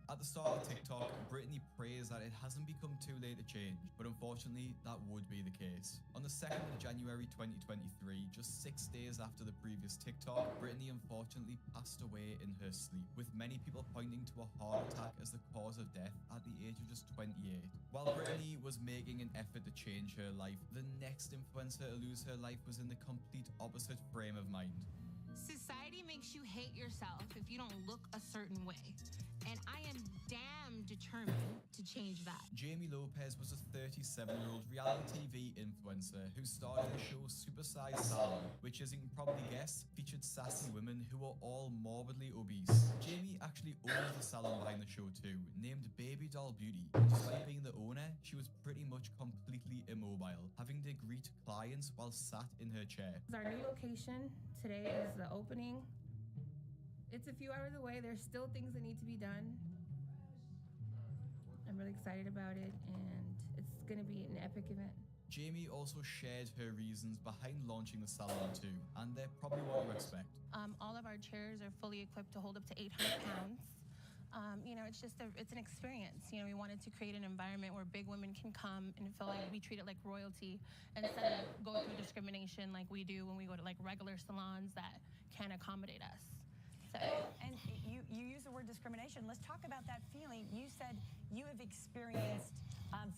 At the start of TikTok, Brittany prays that it hasn't become too late to change, but unfortunately, that would be the case. On the 2nd of January 2023, just 6 days after the previous TikTok, Brittany unfortunately passed away in her sleep, with many people pointing to a heart attack as the cause of death at the age of just 28. While Brittany was making an effort to change her life, the next influencer to lose her life was in the complete opposite frame of mind. Society makes you hate yourself if you don't look a certain way. And I am damn determined to change that. Jamie Lopez was a 37-year-old reality TV influencer who started the show Supersize Salon, which, as you can probably guess, featured sassy women who were all morbidly obese. Jamie actually owned the salon behind the show too, named Baby Doll Beauty. Despite being the owner, she was pretty much completely immobile, having to greet clients while sat in her chair. Our new location today is the opening. It's a few hours away. There's still things that need to be done. I'm really excited about it, and it's gonna be an epic event. Jamie also shared her reasons behind launching the salon too, and they're probably what you expect. All of our chairs are fully equipped to hold up to 800 pounds. You know, it's an experience. You know, we wanted to create an environment where big women can come and feel like we treat it like royalty instead of going through discrimination like we do when we go to like regular salons that can't accommodate us. So. And you use the word discrimination. Let's talk about that feeling. You said you have experienced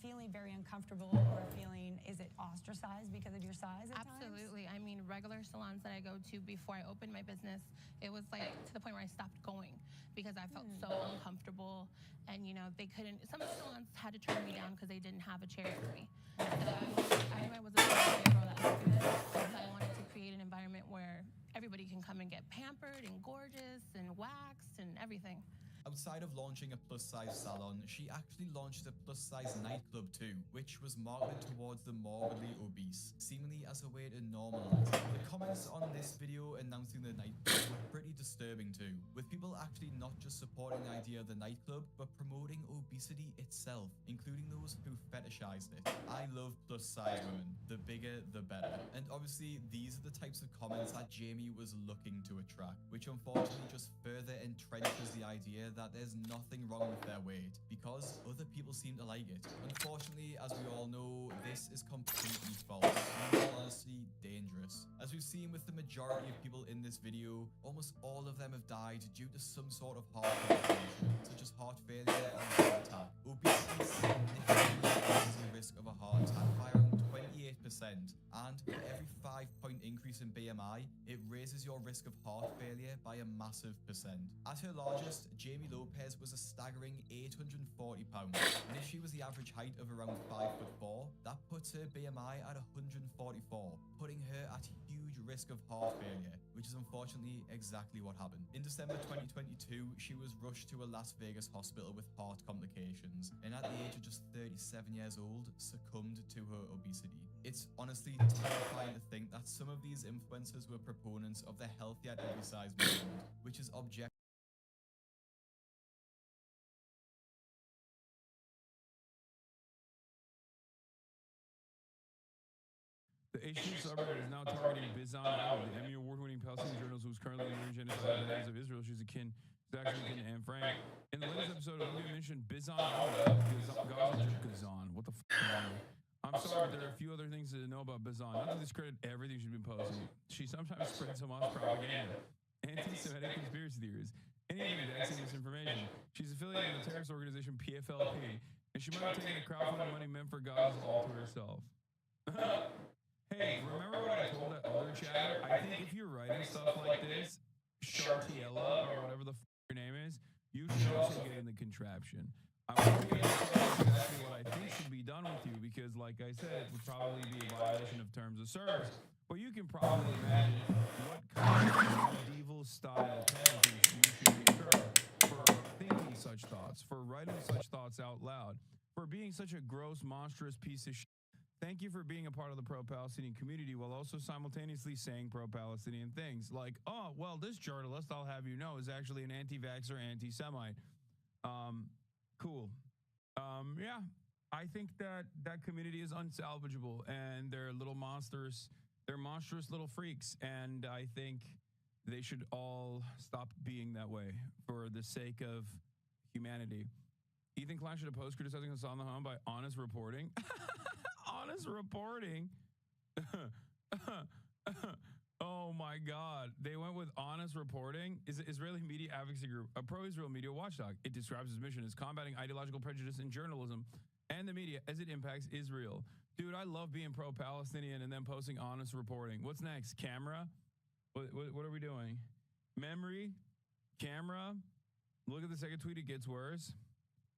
feeling very uncomfortable or feeling, is it ostracized because of your size at Absolutely. times? I mean, regular salons that I go to before I opened my business, it was like to the point where I stopped going because I felt so uncomfortable. And, you know, some salons had to turn me down because they didn't have a chair for me. So I knew I wasn't going to grow that into this. So I wanted to create an environment where everybody can come and get pampered and gorgeous and waxed and everything. Outside of launching a plus-size salon, she actually launched a plus-size nightclub too, which was marketed towards the morbidly obese, seemingly as a way to normalize it. The comments on this video announcing the nightclub were pretty disturbing too, with people actually not just supporting the idea of the nightclub, but promoting obesity itself, including those who fetishized it. I love plus-size women. The bigger, the better. And obviously, these are the types of comments that Jamie was looking to attract, which unfortunately just further entrenches the idea that there's nothing wrong with their weight because other people seem to like it. Unfortunately, as we all know, this is completely false and in all honesty dangerous. As we've seen with the majority of people in this video, almost all of them have died due to some sort of heart complication, such as heart failure or heart attack. Obesity significantly increases the risk of a heart attack by around 28%, and for every 5-point increase in BMI, it raises your risk of heart failure by a massive percent. At her largest, Jamie Lopez was a staggering 840 pounds, and if she was the average height of around 5'4", that puts her BMI at 144, putting her at huge risk of heart failure, which is unfortunately exactly what happened. In December 2022, she was rushed to a Las Vegas hospital with heart complications, and at the age of just 37 years old, succumbed to her obesity. It's honestly terrifying to think that some of these influencers were proponents of the healthy at every size movement, which is objective. The Asian suburb is now targeting Bizan Al, the Emmy Award-winning Palestinian journalist who's currently leading genocide in the hands of Israel. She's actually kin to Anne Frank. In the latest episode, Olivia mentioned Bizan Al, Gazan. What the f*** I'm sorry, but there are a few other things to know about Bizan. Not to discredit everything she's been posting. She sometimes spreads Hamas propaganda, anti-Semitic conspiracy theories, anything vexing misinformation. She's affiliated with the terrorist organization PFLP, and she might have taken the crowdfunding money meant for Gaza all to herself. Hey, remember what I told that other chatter? I think if you're writing stuff like this, Shartiella, or whatever the f your name is, you should also get in the contraption. I want to be able to tell you exactly what I think should be done with you because, like I said, it would probably be a violation of terms of service. But you can probably imagine what kind of medieval style penalties you should incur for thinking such thoughts, for writing such thoughts out loud, for being such a gross, monstrous piece of shit. Thank you for being a part of the pro-Palestinian community while also simultaneously saying pro-Palestinian things like, oh, well, this journalist, I'll have you know, is actually an anti-vaxxer, anti-Semite. Cool. Yeah, I think that community is unsalvageable and they're little monsters. They're monstrous little freaks. And I think they should all stop being that way for the sake of humanity. Ethan Klein should have post criticizing Hassan Lahan by honest reporting. Honest reporting. Oh my God. They went with honest reporting. Is an Israeli media advocacy group, a pro-Israel media watchdog. It describes its mission as combating ideological prejudice in journalism and the media as it impacts Israel. Dude, I love being pro-Palestinian and then posting honest reporting. What's next? Camera? What are we doing? Memory? Camera? Look at the second tweet. It gets worse.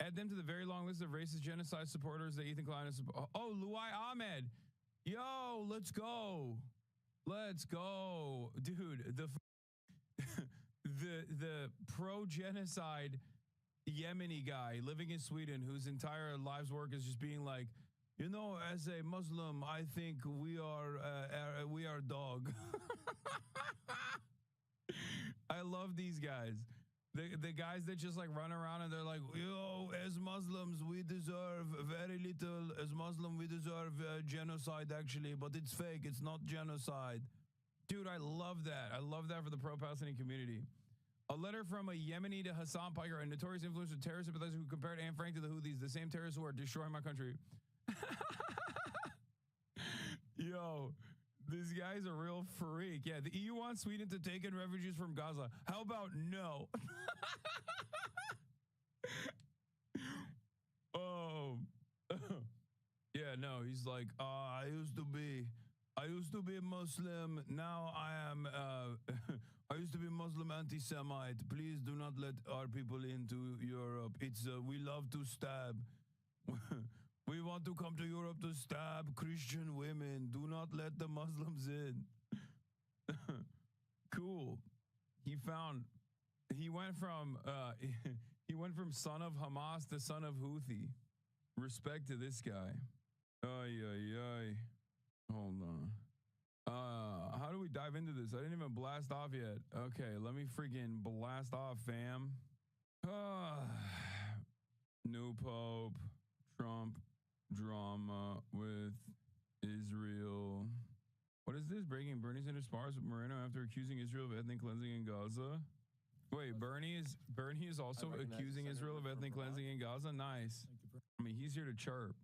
Add them to the very long list of racist genocide supporters that Ethan Klein is. Oh, Luai Ahmed. Yo, let's go. Let's go. Dude, the pro-genocide Yemeni guy living in Sweden whose entire life's work is just being like, you know, as a Muslim, I think we are dog. I love these guys. The guys that just like run around and they're like, yo, as Muslims, we deserve very little. As Muslim, we deserve genocide, actually, but it's fake. It's not genocide. Dude, I love that. I love that for the pro-Palestinian community. A letter from a Yemeni to Hassan Piker, a notorious influencer terrorist sympathizer who compared Anne Frank to the Houthis, the same terrorists who are destroying my country. Yo, this guy's a real freak. Yeah, the EU wants Sweden to take in refugees from Gaza. How about no? Oh. Yeah, no, he's like, I used to be Muslim. Now I am, I used to be Muslim anti-Semite. Please do not let our people into Europe. It's, we love to stab. We want to come to Europe to stab Christian women. Do not let the Muslims in. Cool. He went from son of Hamas to son of Houthi. Respect to this guy. Ay, ay, ay. Hold on. How do we dive into this? I didn't even blast off yet. Okay, let me freaking blast off, fam. New Pope, Trump, drama with Israel. What is this? Breaking Bernie's into spars with Moreno after accusing Israel of ethnic cleansing in Gaza. Wait, Bernie is also accusing Israel of ethnic cleansing in Gaza? Nice. I mean, he's here to chirp.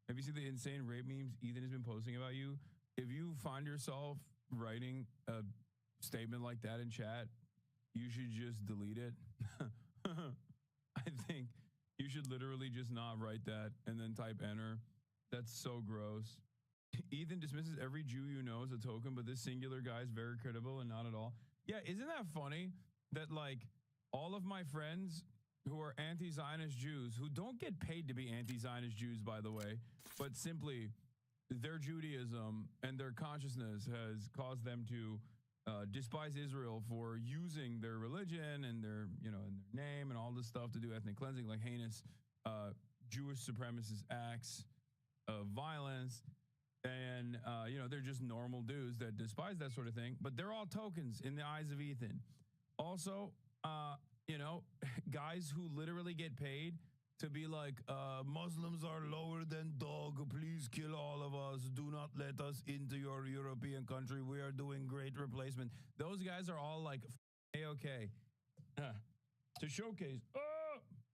Have you seen the insane rape memes Ethan has been posting about you? If you find yourself writing a statement like that in chat, you should just delete it. I think you should literally just not write that and then type enter. That's so gross. Ethan dismisses every Jew you know as a token, but this singular guy is very credible and not at all. Yeah, isn't that funny that like all of my friends who are anti-Zionist Jews, who don't get paid to be anti-Zionist Jews, by the way, but simply their Judaism and their consciousness has caused them to despise Israel for using their religion and their, and their name and all this stuff to do ethnic cleansing, like heinous Jewish supremacist acts of violence. And, they're just normal dudes that despise that sort of thing, but they're all tokens in the eyes of Ethan. Also, guys who literally get paid to be like, Muslims are lower than dog. Please kill all of us. Do not let us into your European country. We are doing great replacement. Those guys are all like, A-okay. To showcase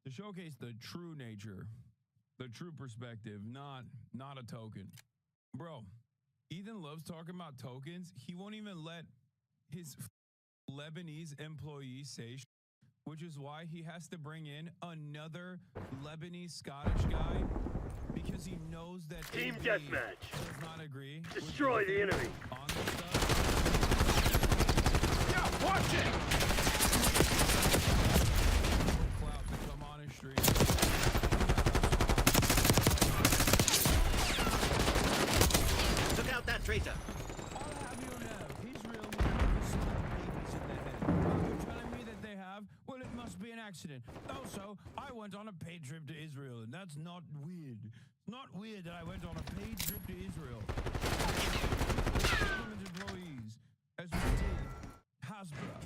the true nature, the true perspective, not a token. Bro, Ethan loves talking about tokens. He won't even let his Lebanese employees say which is why he has to bring in another Lebanese Scottish guy because he knows that Team AB deathmatch. does not agree. Destroy the enemy. On this stuff. Yeah, watch it. Clout to come on his stream. Took out that traitor. I'll have you know, Israel will never see babies in their head. Are you telling me that they have? Well, it must be an accident. Also, I went on a paid trip to Israel, and that's not weird. It's not weird that I went on a paid trip to Israel. Government employees, as we did Hasbro.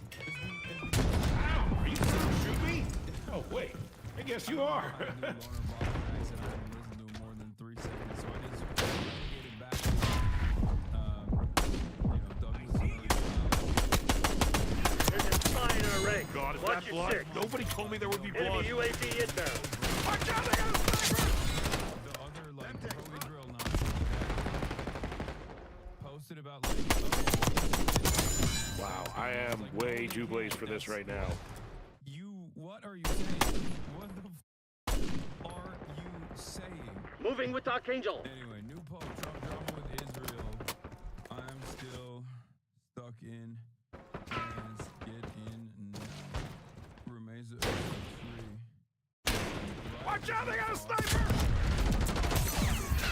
Ow! Are you trying to shoot me? Oh, wait. I guess you are. I haven't listened to him more than 3 seconds, so I just get back to There's a spy in our ranks. God, is Watch that your blood? six. Nobody told me there would be Enemy blood. UAV this right now. What are you saying? What the are you saying? Moving with Archangel. Anyway, new poll, Trump drama with Israel. I'm still stuck in and get in now. Remains free. Watch out, they got a sniper!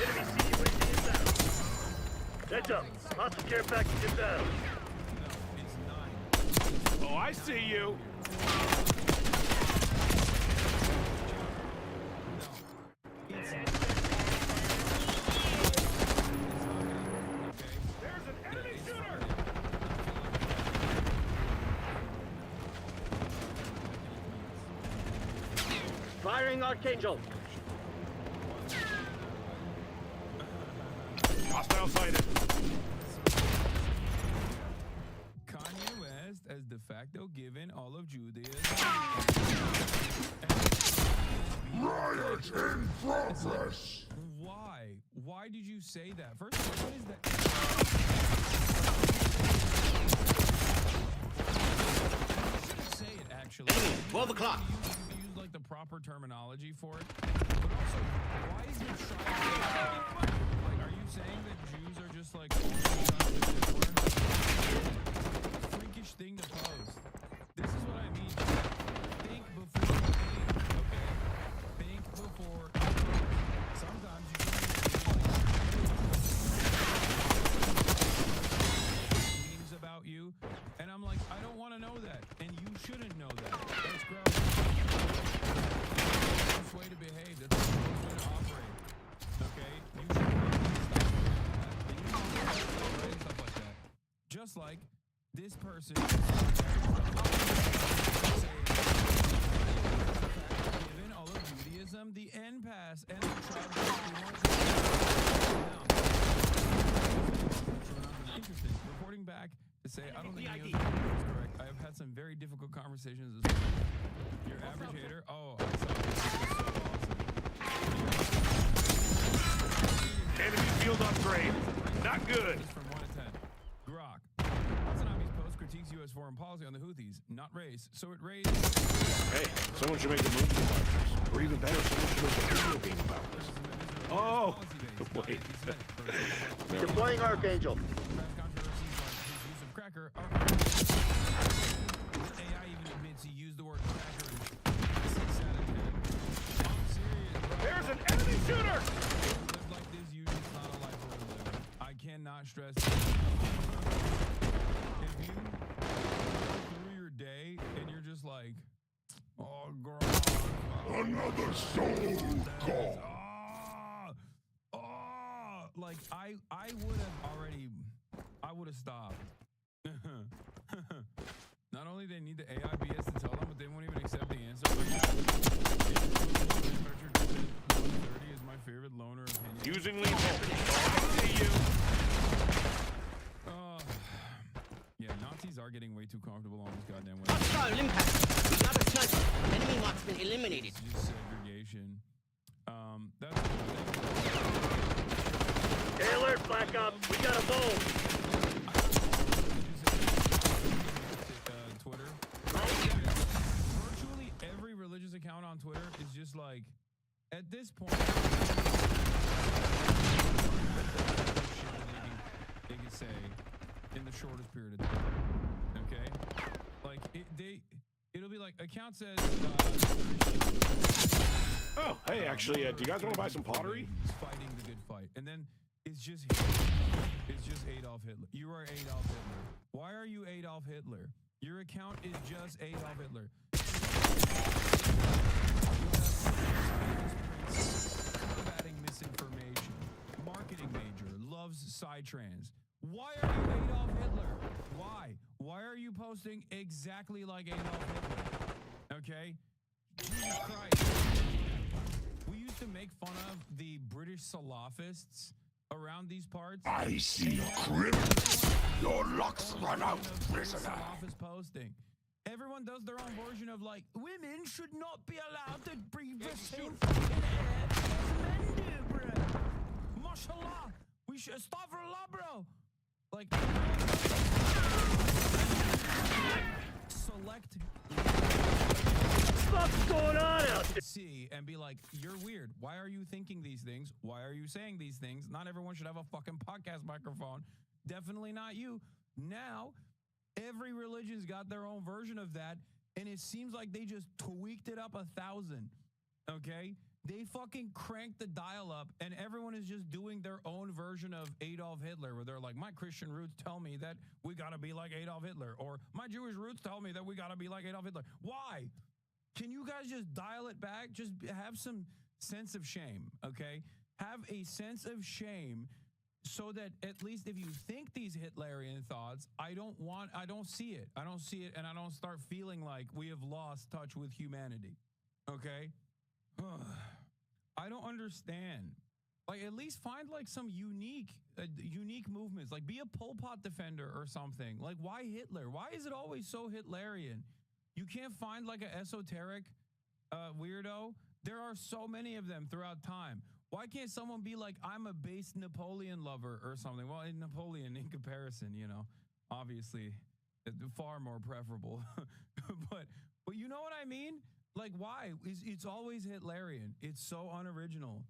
Enemy CUAV inbound. Heads up. Hostile care package inbound. No, it's 9. Oh, I see you. There's an enemy shooter! Firing Archangel. Hostile sighted. Kanye West as de facto given all of Judaism. Riot in progress! Why? Why did you say that? First of all, what is that? You shouldn't say it, actually. 12 o'clock. You use like the proper terminology for it. But also, why is it like, are you saying that Jews are just like freakish thing to post? This is what I mean. Think before you think, okay? Think before. Sometimes you memes about you, and I'm like, I don't want to know that, and you shouldn't know that. That's gross. That's the way to behave. That's the way to operate. Okay? You should stuff like that. Just like this person given all of Judaism the N pass and the tribe. Interesting. Reporting back to say I don't think Neo's is correct. I have had some very difficult conversations as well. Your average hater. Oh, I saw this. This is so awesome. Enemy field upgrade. Not good. This from 1 to 10. Grok. Watanabe's post critiques U.S. foreign policy on the Houthis, not race. So it raised. Hey, someone should make a movie about this. Or even better, someone should make a video game about this. Oh, wait. Deploying Archangel. Use of cracker. AI even admits he used the word cracker in 6 out of 10. I'm serious, bro. There's an enemy shooter! Live like this, usually it's not a life worth living. I cannot stress this. If you go through your day and you're just like, oh, girl. Another soul gone. Like I would have already, I would have stopped. Not only they need the AI BS to tell them, but they won't even accept the answer. 130 is my favorite loner opinion. Using lethal. I see you. Yeah, Nazis are getting way too comfortable on this goddamn way. Hostile impact. Another sniper. Enemy marksman eliminated. It's just segregation. That's Hey, alert, Black Ops. We got a bowl. Twitter. Virtually every religious account on Twitter is just like, at this point, they can say in the shortest period of time. Okay, like it'll be like account says. Oh, hey, actually, do you guys want to buy some pottery? Fighting the good fight, and then it's just Adolf Hitler. You are Adolf Hitler. Why are you Adolf Hitler? Your account is just Adolf Hitler. Combating misinformation. Marketing major. Loves psytrance. Why are you Adolf Hitler? Why? Why are you posting exactly like Adolf Hitler? Okay? Jesus Christ. We used to make fun of the British Salafists around these parts. I see a criminal. Your luck's run out, prisoner. Salafist posting. Everyone does their own version of like, women should not be allowed to breathe the same fucking air as men do, bro. Mashallah. We should astaghfirullah, bro. Like, select What's going on out there? see and be like, you're weird. Why are you thinking these things? Why are you saying these things? Not everyone should have a fucking podcast microphone. Definitely not you. Now, every religion's got their own version of that, and it seems like they just tweaked it up 1,000. Okay? They fucking cranked the dial up, and everyone is just doing their own version of Adolf Hitler, where they're like, my Christian roots tell me that we gotta be like Adolf Hitler, or my Jewish roots tell me that we gotta be like Adolf Hitler. Why? Can you guys just dial it back? Just have some sense of shame, okay? Have a sense of shame so that at least if you think these Hitlerian thoughts, I don't see it. I don't see it, and I don't start feeling like we have lost touch with humanity, okay? I don't understand. Like, at least find like some unique movements. Like, be a Pol Pot defender or something. Like, why Hitler? Why is it always so Hitlerian? You can't find like an esoteric weirdo. There are so many of them throughout time. Why can't someone be like, I'm a base Napoleon lover or something? Well, in Napoleon, in comparison, you know, obviously, far more preferable. but you know what I mean? Like, why? It's always Hitlerian. It's so unoriginal.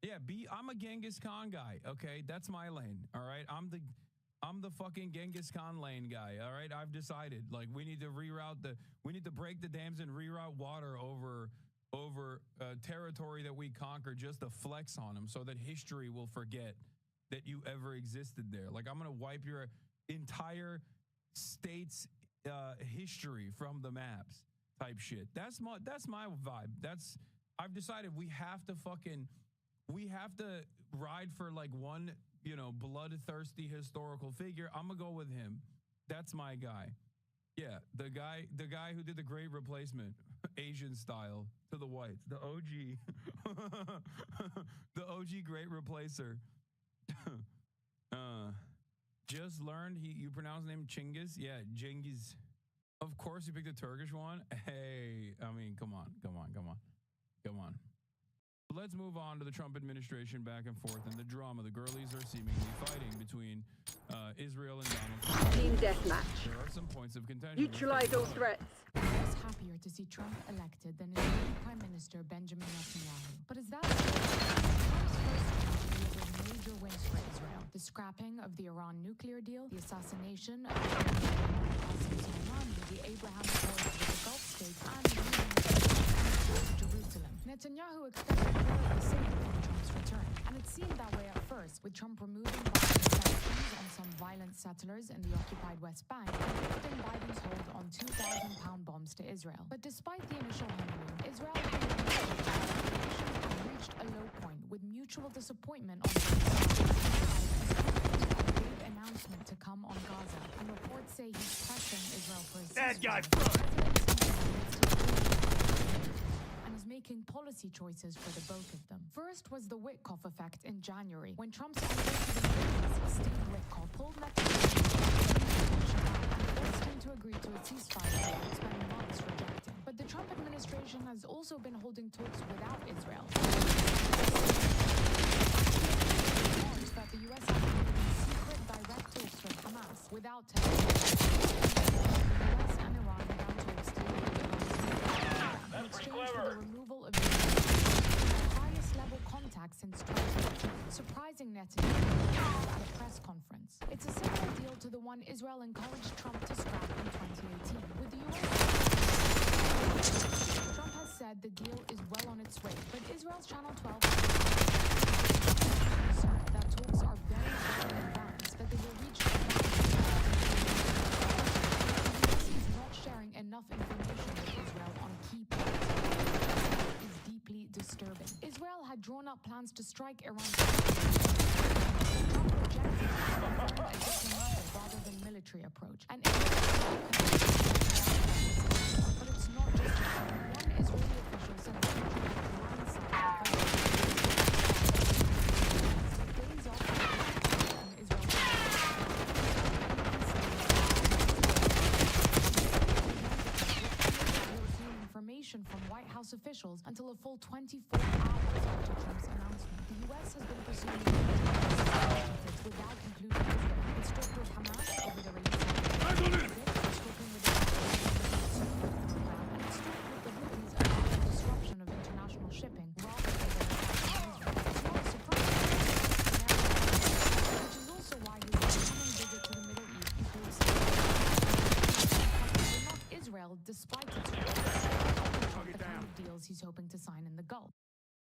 Yeah, I'm a Genghis Khan guy. Okay, that's my lane. All right, I'm the fucking Genghis Khan lane guy. All right, I've decided. Like, we need to break the dams and reroute water over territory that we conquered just to flex on them, so that history will forget that you ever existed there. Like, I'm gonna wipe your entire state's history from the maps. Type shit. That's my vibe. I've decided we have to ride for like one, you know, bloodthirsty historical figure. I'm gonna go with him. That's my guy. Yeah, the guy who did the Great Replacement, Asian style, to the whites, the OG, the OG Great Replacer. Just learned you pronounce the name Chinggis. Yeah, Genghis. Of course, you picked a Turkish one. Hey, I mean, come on. Let's move on to the Trump administration back and forth and the drama the girlies are seemingly fighting between Israel and Donald Trump. Team deathmatch. There are some points of contention. Neutralize all threats. I was happier to see Trump elected than his new Prime Minister Benjamin Netanyahu. But is that Trump's first delivered major wins for Israel? The scrapping of the Iran nuclear deal, the assassination of the Abraham Accords with the Gulf states, and the moving of Jerusalem. Netanyahu expected more of the same upon Trump's return, and it seemed that way at first, with Trump removing Biden's sanctions on some violent settlers in the occupied West Bank and lifting Biden's hold on 2,000-pound bombs to Israel. But despite the initial honeymoon, Israel had reached a low point with mutual disappointment on both sides. A big announcement to come on Gaza, and reports say he's pressing Israel for a Bad guy ceasefire. front. And is making policy choices for the both of them. First was the Witkoff effect in January, when Trump's ambassador Steve Witkoff pulled Netanyahu and forced him to agree to a ceasefire that would spend months rejecting. But the Trump administration has also been holding talks without Israel. That the U.S. has been holding secret direct talks with Hamas without telling them. The U.S. and Iran began talks to in exchange for the removal of the highest level contact since 2018, surprising Netanyahu at a press conference. It's a similar deal to the one Israel encouraged Trump to scrap in 2018. With the U.S. Trump has said the deal is well on its way, but Israel's Channel 12 concerned that talks are very advanced, that they will reach the U.S. is not sharing enough information with Israel on key points. Is deeply disturbing. Israel had drawn up plans to strike Iran. Trump rejected a diplomatic rather than military approach. And but it's not just one Israeli official said the country had blindsided days after Israel information from White House officials until a full 24 hours after Trump's announcement. The U.S. has been pursuing without including Israel. It struck with Hamas over the release of stripping with hoping to sign in the Gulf.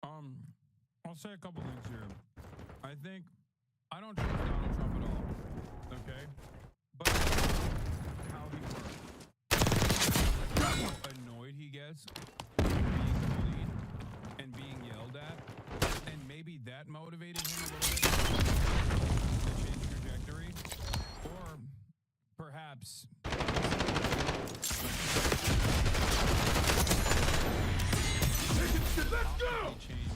I'll say a couple things here. I don't trust Donald Trump at all. Okay? But how he works. How annoyed he gets being bullied and being yelled at. And maybe that motivated him a little bit to change trajectory. Or perhaps Let's go! change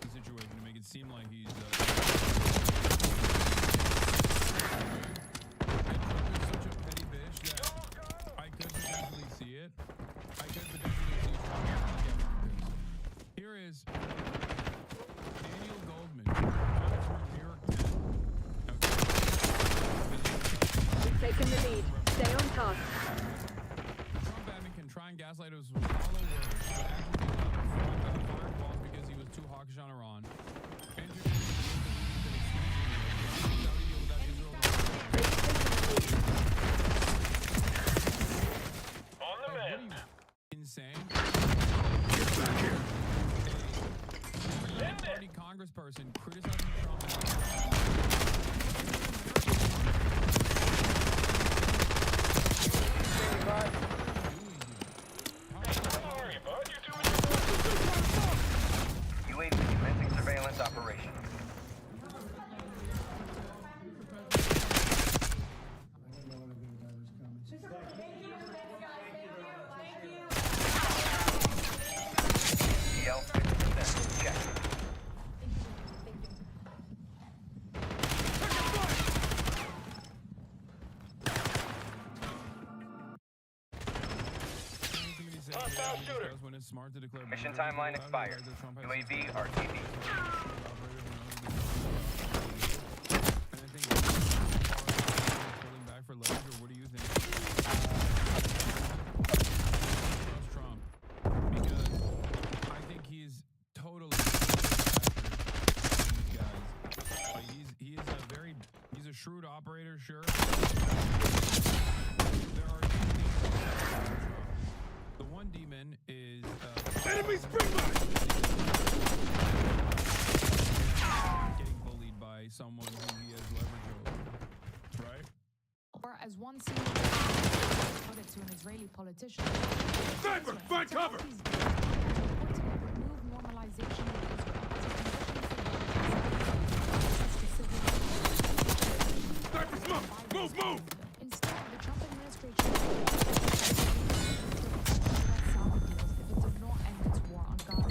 the situation to make it seem like he's Trump is such a petty bitch that I could potentially see it. I could potentially see Trump get this. Here is Daniel Goldman from New York 10. We've taken the lead. Stay on task. Trump admin can try and gaslight us with hollow words, but actually fired balls because he was too hawkish on Iran. On the man. Insane. Get back here! A party congressperson criticizing Trump. Don't worry, bud. You're doing your UAV commencing surveillance operation. CL 50%. Check. Hostile shooter. When it's smart to declare Mission timeline expired. UAV RTB. And I think pulling back for leverage, or what do you think? Trust Trump because I think he's totally these guys. Like he's a shrewd operator, sure. There are two demons. The one demon is Enemy spring mine! getting bullied by someone who he has leverage over, right? Or as one senior put it to an Israeli politician, Sniper, find cover! Remove normalization of Israel. Sniper smoke! Move, move! Instead, the Trump administration if it did not end its war on Gaza.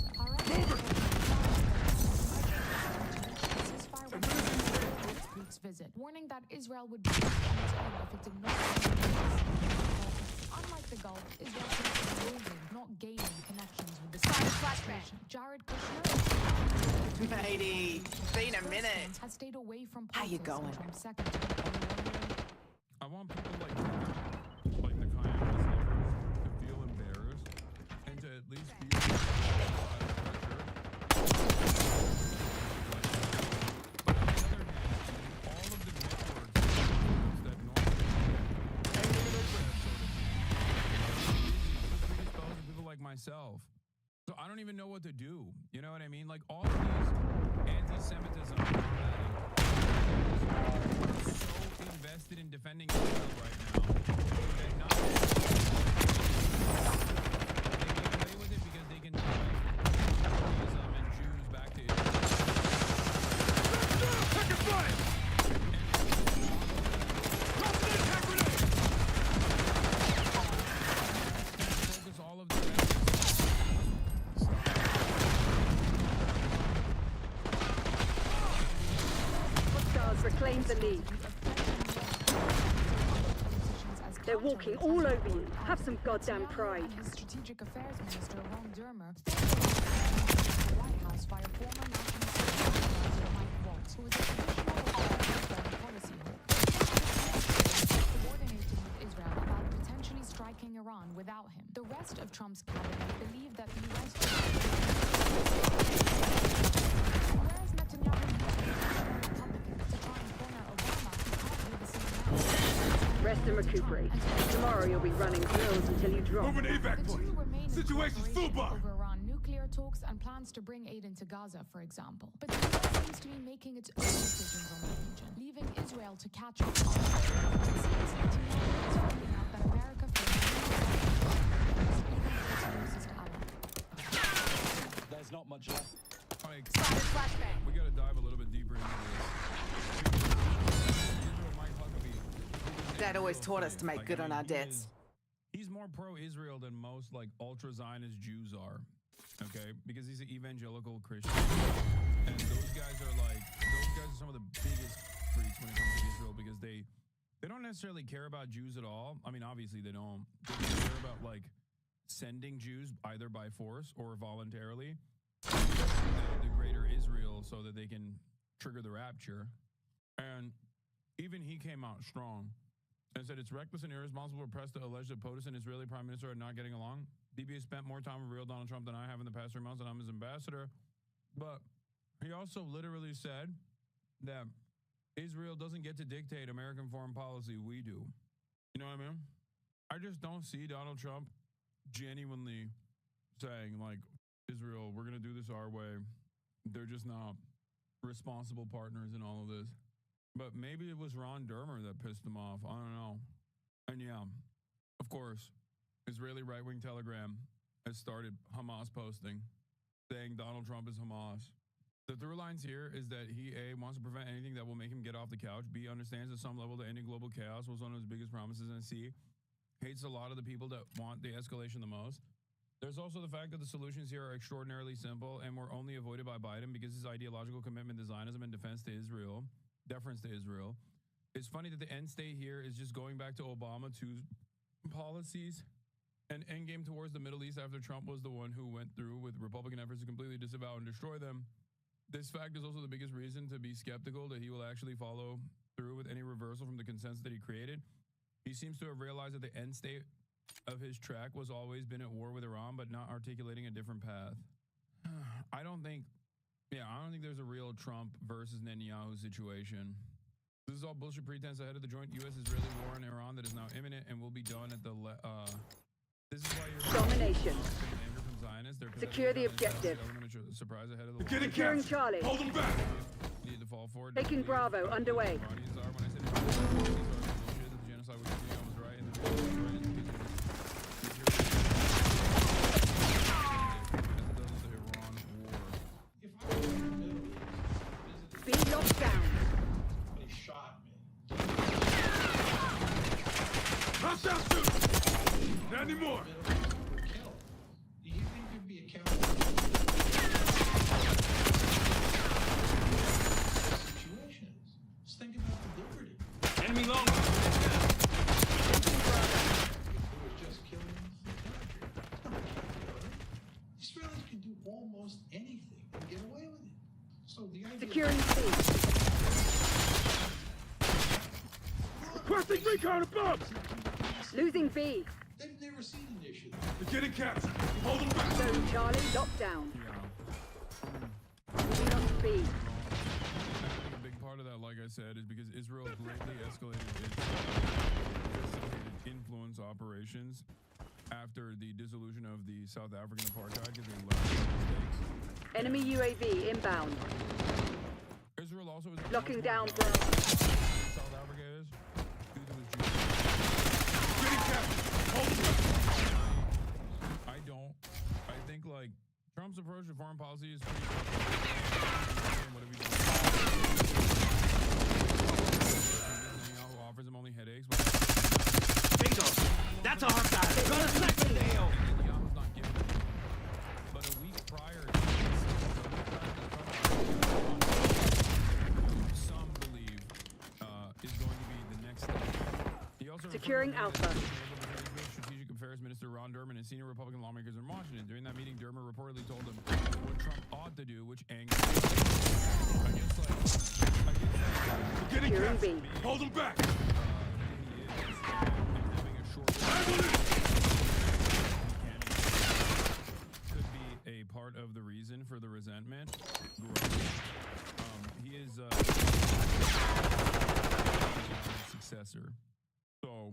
Visit, warning that Israel would be on its own if it did not end its war. Unlike the Gulf, Israel seems to be moving, not gaining connections with the situation. Jared Kushner, Matey, been a minute. has stayed away from How you politics in going? Trump's second term. I want people like the Kayakis to feel embarrassed and to at least feel pressure. But on the other hand, all of the networks that normally predisposed to people like myself. So I don't even know what to do. You know what I mean? Like all of these anti-Semitism so invested in defending Israel right now that not they can play with it because they can drive Judaism and Jews back to Israel. Take it fire! Focus all of the Hostiles reclaimed the lead. They're walking all over you. Have some goddamn pride. And his strategic affairs minister, Ron Dermer, the White House via former national security advisor Mike Waltz, who was a traditional foreign policy coordinating with Israel about potentially striking Iran without him. The rest of Trump's cabinet believed that the U.S. Whereas Netanyahu Republicans to try and corner Obama, he can't do the same now. Rest and recuperate. Tomorrow you'll be running drills until you drop. Moving evac The two point! remaining Situation's full corporations bar! over Iran nuclear talks and plans to bring aid into Gaza, for example. But the US seems to be making its own decisions on the region, leaving Israel to catch up. It seems Netanyahu is finding out that America faces even its closest ally. There's not much left. We gotta dive a little bit deeper into this. Dad always taught us to make good on our debts. He's more pro-Israel than most like ultra-Zionist Jews are, okay? Because he's an evangelical Christian, and those guys are some of the biggest freaks when it comes to Israel because they don't necessarily care about Jews at all. I mean, obviously they don't. They care about like sending Jews either by force or voluntarily to the greater Israel so that they can trigger the rapture. And even he came out strong and said it's reckless and irresponsible for press to allege that POTUS and Israeli Prime Minister are not getting along. DB has spent more time with real Donald Trump than I have in the past 3 months, and I'm his ambassador. But he also literally said that Israel doesn't get to dictate American foreign policy. We do. You know what I mean? I just don't see Donald Trump genuinely saying, like, Israel, we're going to do this our way. They're just not responsible partners in all of this. But maybe it was Ron Dermer that pissed him off. I don't know. And yeah, of course, Israeli right-wing Telegram has started Hamas posting saying Donald Trump is Hamas. The through lines here is that he, A, wants to prevent anything that will make him get off the couch. B, understands at some level that ending global chaos was one of his biggest promises. And C, hates a lot of the people that want the escalation the most. There's also the fact that the solutions here are extraordinarily simple and were only avoided by Biden because his ideological commitment to Zionism and deference to Israel. It's funny that the end state here is just going back to Obama 2's policies and endgame towards the Middle East after Trump was the one who went through with Republican efforts to completely disavow and destroy them. This fact is also the biggest reason to be skeptical that he will actually follow through with any reversal from the consensus that he created. He seems to have realized that the end state of his track was always been at war with Iran, but not articulating a different path. I don't think there's a real Trump versus Netanyahu situation. This is all bullshit pretense ahead of the joint U.S.-Israeli war in Iran that is now imminent and will be done at the this is why you're domination. From Zionists. Secure the objective. Surprise ahead of the Securing Charlie. Hold them back. Need to fall forward. Taking Bravo underway. Being locked down. He shot me. Hostile shoot! Not anymore! Do you think there'd be a situations? Just think about the liberty. Enemy long! It was just killing the country. Israelis can do almost anything and get away with it. So the idea Securing C. Requesting recon above! Losing B. They've never seen an issue. They're getting captured. Hold them back. Zone Charlie locked down. Moving up B. I think a big part of that, like I said, is because Israel greatly escalated its influence operations after the dissolution of the South African apartheid because they learned their mistakes. Enemy UAV inbound. Israel also is locking down Bravo. South Africa is due to its I think like Trump's approach to foreign policy is pretty Netanyahu offers him only headaches. Bingo! That's our guy! Got a second nail! Netanyahu's not giving it. But a week prior to some believe is going to be the next step. He also securing Alpha. Strategic Affairs Minister Ron Dermer and senior Republican lawmakers in Washington. During that meeting, Dermer reportedly told them what Trump ought to do, which angers Getting captured. Hold them back. Could be a part of the reason for the resentment. He is a successor. So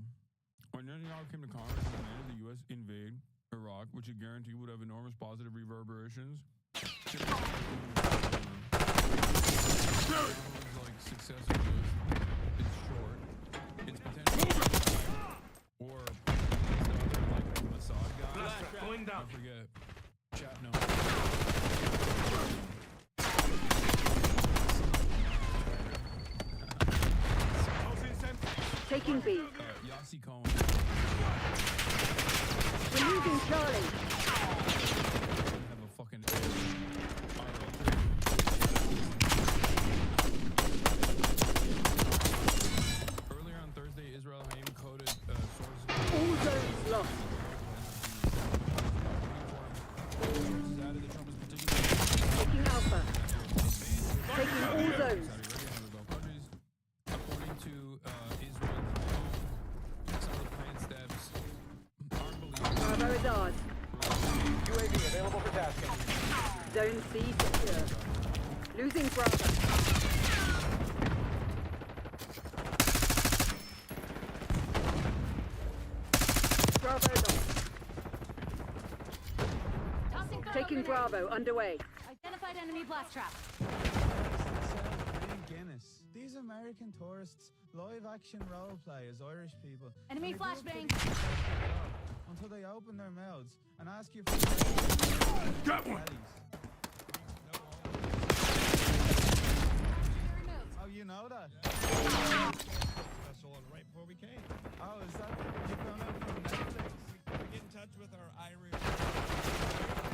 when Netanyahu came to Congress and demanded the U.S. invade Iraq, which you guarantee would have enormous positive reverberations. Like success is short. It's potential. Or like Mossad guy. Going down. I forget. Chat no. Taking B. Yossi Cohen. We're losing Charlie. Have a fucking earlier on Thursday, Israel Haim coded sources. All zones lost. Taking Alpha. Taking all zones. According to Israel, solid plan steps. Bravo is ours. UAV available for tasking. Zone C secure. Losing Bravo. Bravo lost. Taking Bravo underway. Identified enemy blast trap. Guinness. These American tourists live action role play as Irish people. Enemy flashbang. Until they open their mouths and ask you for Got one. Oh, you know that? That's all right before we came. Oh, is that you found out from Netflix? We get in touch with our Irish. I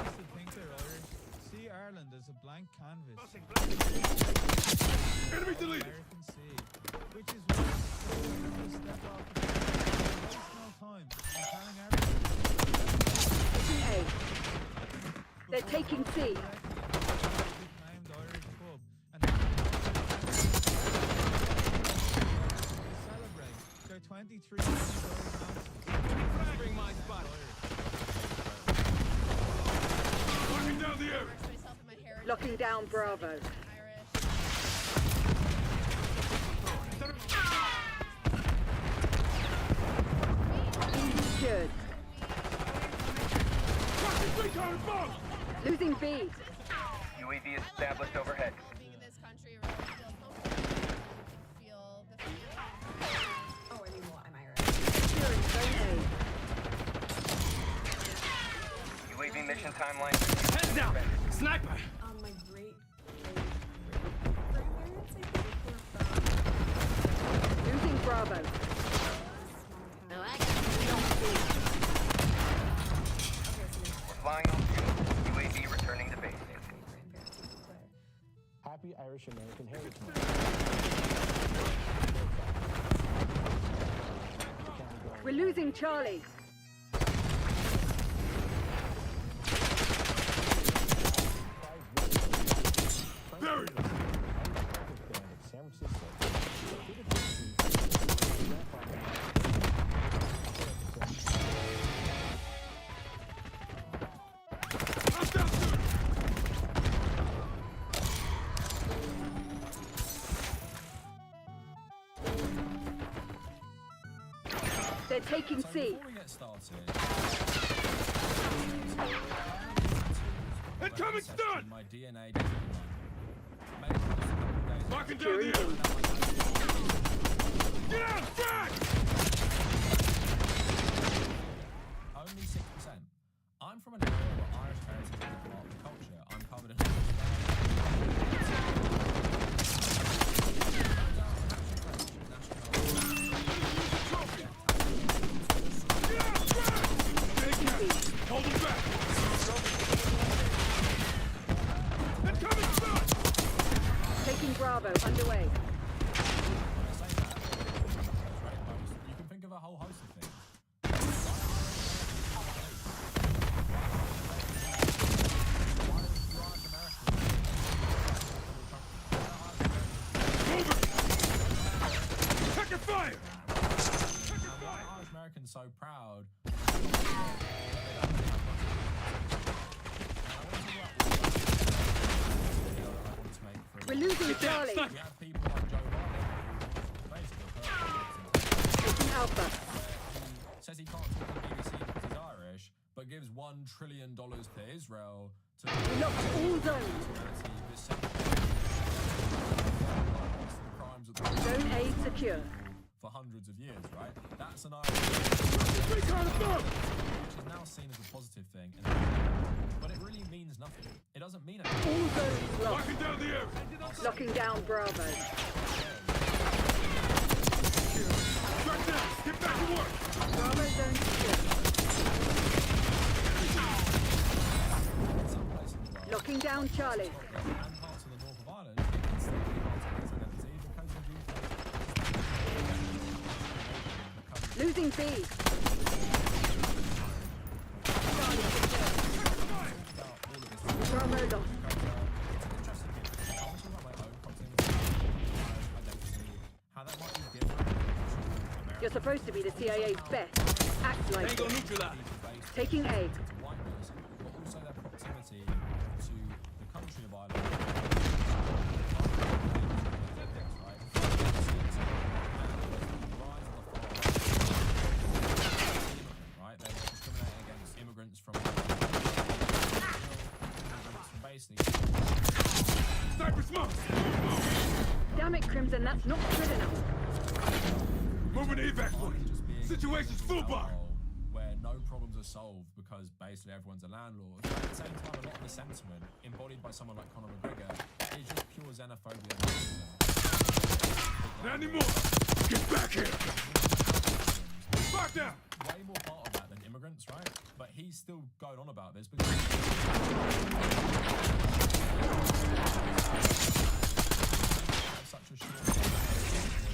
used to think they're Irish. See Ireland as a blank canvas. Enemy deleted. American Sea, which is why we step off the waste no time. I'm telling everyone. Taking A. They're taking C. Named Irish pub and celebrate their 23 Bring my spot. Locking down the area. Locking down Bravo. Secured. Losing B. UAV is established overhead. Being in this country really feels comfortable. Feel the feeling. Oh, I mean, well, I'm Irish. Securing Zone A. UAV mission timeline. Heads down. Sniper. My great Losing Bravo. We're flying on fuel. UAV returning to base. Happy Irish American Heritage Month. We're losing Charlie. Buried. San Francisco. They're taking So C. before we get started, Incoming stun! my DNA doesn't Locking down the area. Get out, Jack! only 6%. I'm from an area where Irish heritage is a part of the culture. I'm covered in Hold him back! Incoming stun! Taking Bravo underway. You can think of a whole host of things. Taking fire! Why are Irish Americans so proud? We're losing Charlie. We have people like Joe Biden, Taking Alpha. says he can't talk to the BBC because he's Irish, but gives $1 trillion to Israel to We locked all zones. Zone A secure. For hundreds of years, right? That scenario, which is now seen as a positive thing, but it really means nothing. It doesn't mean anything. All zones locked. Locking down the area. Locking down Bravo. Back down. Get back to work. Bravo zone secure. Locking down Charlie. And parts of the north of Ireland, it's still parts of its identity because of the Losing B. Bravo lost. You're supposed to be the CIA's best. Act like Tango it. neutralized. Taking A. whiteness, but also their proximity to the country of Ireland. Right, they're discriminating against immigrants from basically. Sniper smoke. Damn it, Crimson, that's not good enough. Moving to evac point. Situation's full bar. Where no problems are solved because basically everyone's a landlord. But at the same time, a lot of the sentiment embodied by someone like Conor McGregor is just pure xenophobia. Not anymore. Get back here. Back down. Way more part of that than immigrants, right? But he's still going on about this because such a short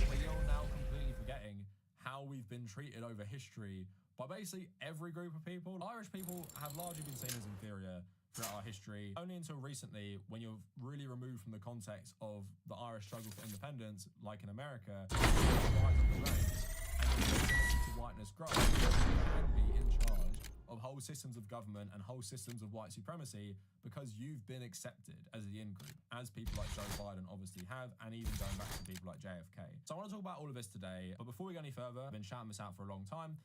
we are now completely forgetting how we've been treated over history by basically every group of people. Irish people have largely been seen as inferior throughout our history, only until recently, when you're really removed from the context of the Irish struggle for independence, like in America, rise up the ranks, and the tendency to whiteness grows, you can be in charge of whole systems of government and whole systems of white supremacy because you've been accepted as the in-group, as people like Joe Biden obviously have, and even going back to people like JFK. So I want to talk about all of this today, but before we go any further, I've been shouting this out for a long time.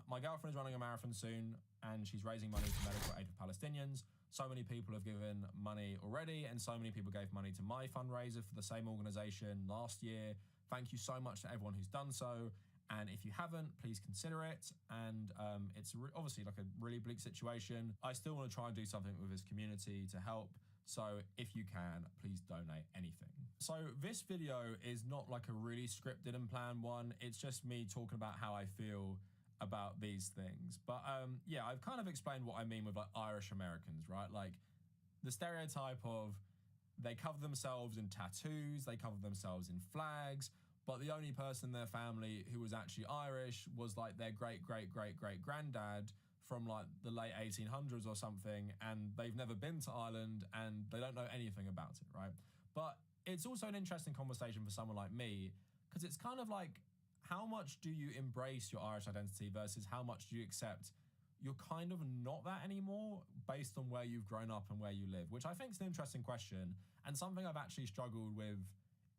My girlfriend is running a marathon soon, and she's raising money for medical aid for Palestinians. So many people have given money already, and so many people gave money to my fundraiser for the same organization last year. Thank you so much to everyone who's done so. And if you haven't, please consider it. And it's obviously like a really bleak situation. I still want to try and do something with this community to help. So if you can, please donate anything. So this video is not like a really scripted and planned one. It's just me talking about how I feel about these things. But yeah, I've kind of explained what I mean with like Irish Americans, right? Like the stereotype of they cover themselves in tattoos, they cover themselves in flags, but the only person in their family who was actually Irish was like their great-great-great-great-granddad from like the late 1800s or something, and they've never been to Ireland and they don't know anything about it, right? But it's also an interesting conversation for someone like me, because it's kind of like, how much do you embrace your Irish identity versus how much do you accept you're kind of not that anymore based on where you've grown up and where you live, which I think is an interesting question and something I've actually struggled with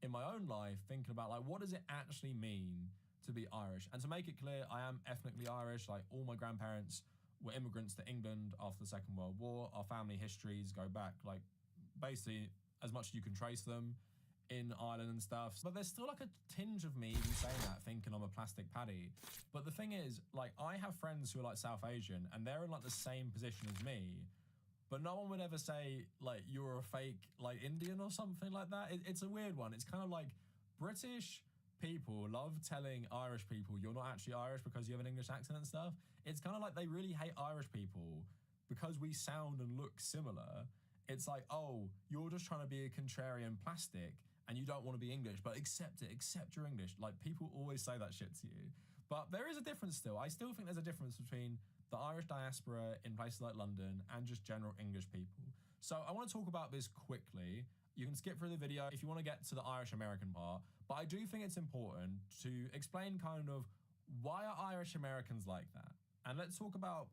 in my own life, thinking about like, what does it actually mean to be Irish? And to make it clear, I am ethnically Irish. Like all my grandparents were immigrants to England after the Second World War. Our family histories go back like basically as much as you can trace them in Ireland and stuff. But there's still like a tinge of me even saying that, thinking I'm a plastic paddy. But the thing is, like, I have friends who are like South Asian and they're in like the same position as me, but no one would ever say like you're a fake like Indian or something like that. It's a weird one. It's kind of like British people love telling Irish people you're not actually Irish because you have an English accent and stuff. It's kind of like they really hate Irish people because we sound and look similar. It's like, oh, you're just trying to be a contrarian plastic and you don't want to be English, but accept it, accept your English. Like people always say that shit to you. But there is a difference still. I still think there's a difference between the Irish diaspora in places like London and just general English people. So I want to talk about this quickly. You can skip through the video if you want to get to the Irish American part, but I do think it's important to explain kind of why are Irish Americans like that? And let's talk about,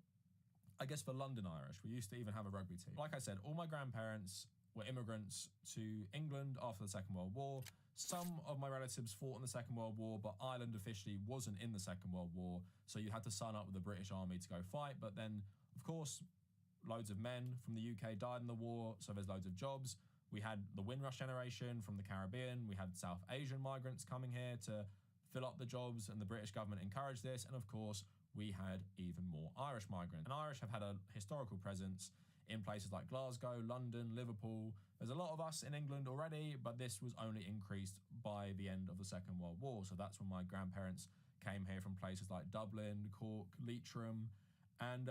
I guess, for London Irish. We used to even have a rugby team. Like I said, all my grandparents were immigrants to England after the Second World War. Some of my relatives fought in the Second World War, but Ireland officially wasn't in the Second World War, so you had to sign up with the British Army to go fight. But then Of course, loads of men from the UK died in the war, so there's loads of jobs. We had the Windrush generation from the Caribbean. We had South Asian migrants coming here to fill up the jobs, and the British government encouraged this. And of course, we had even more Irish migrants. And Irish have had a historical presence in places like Glasgow, London, Liverpool. There's a lot of us in England already, but this was only increased by the end of the Second World War. So that's when my grandparents came here from places like Dublin, Cork, Leitrim, and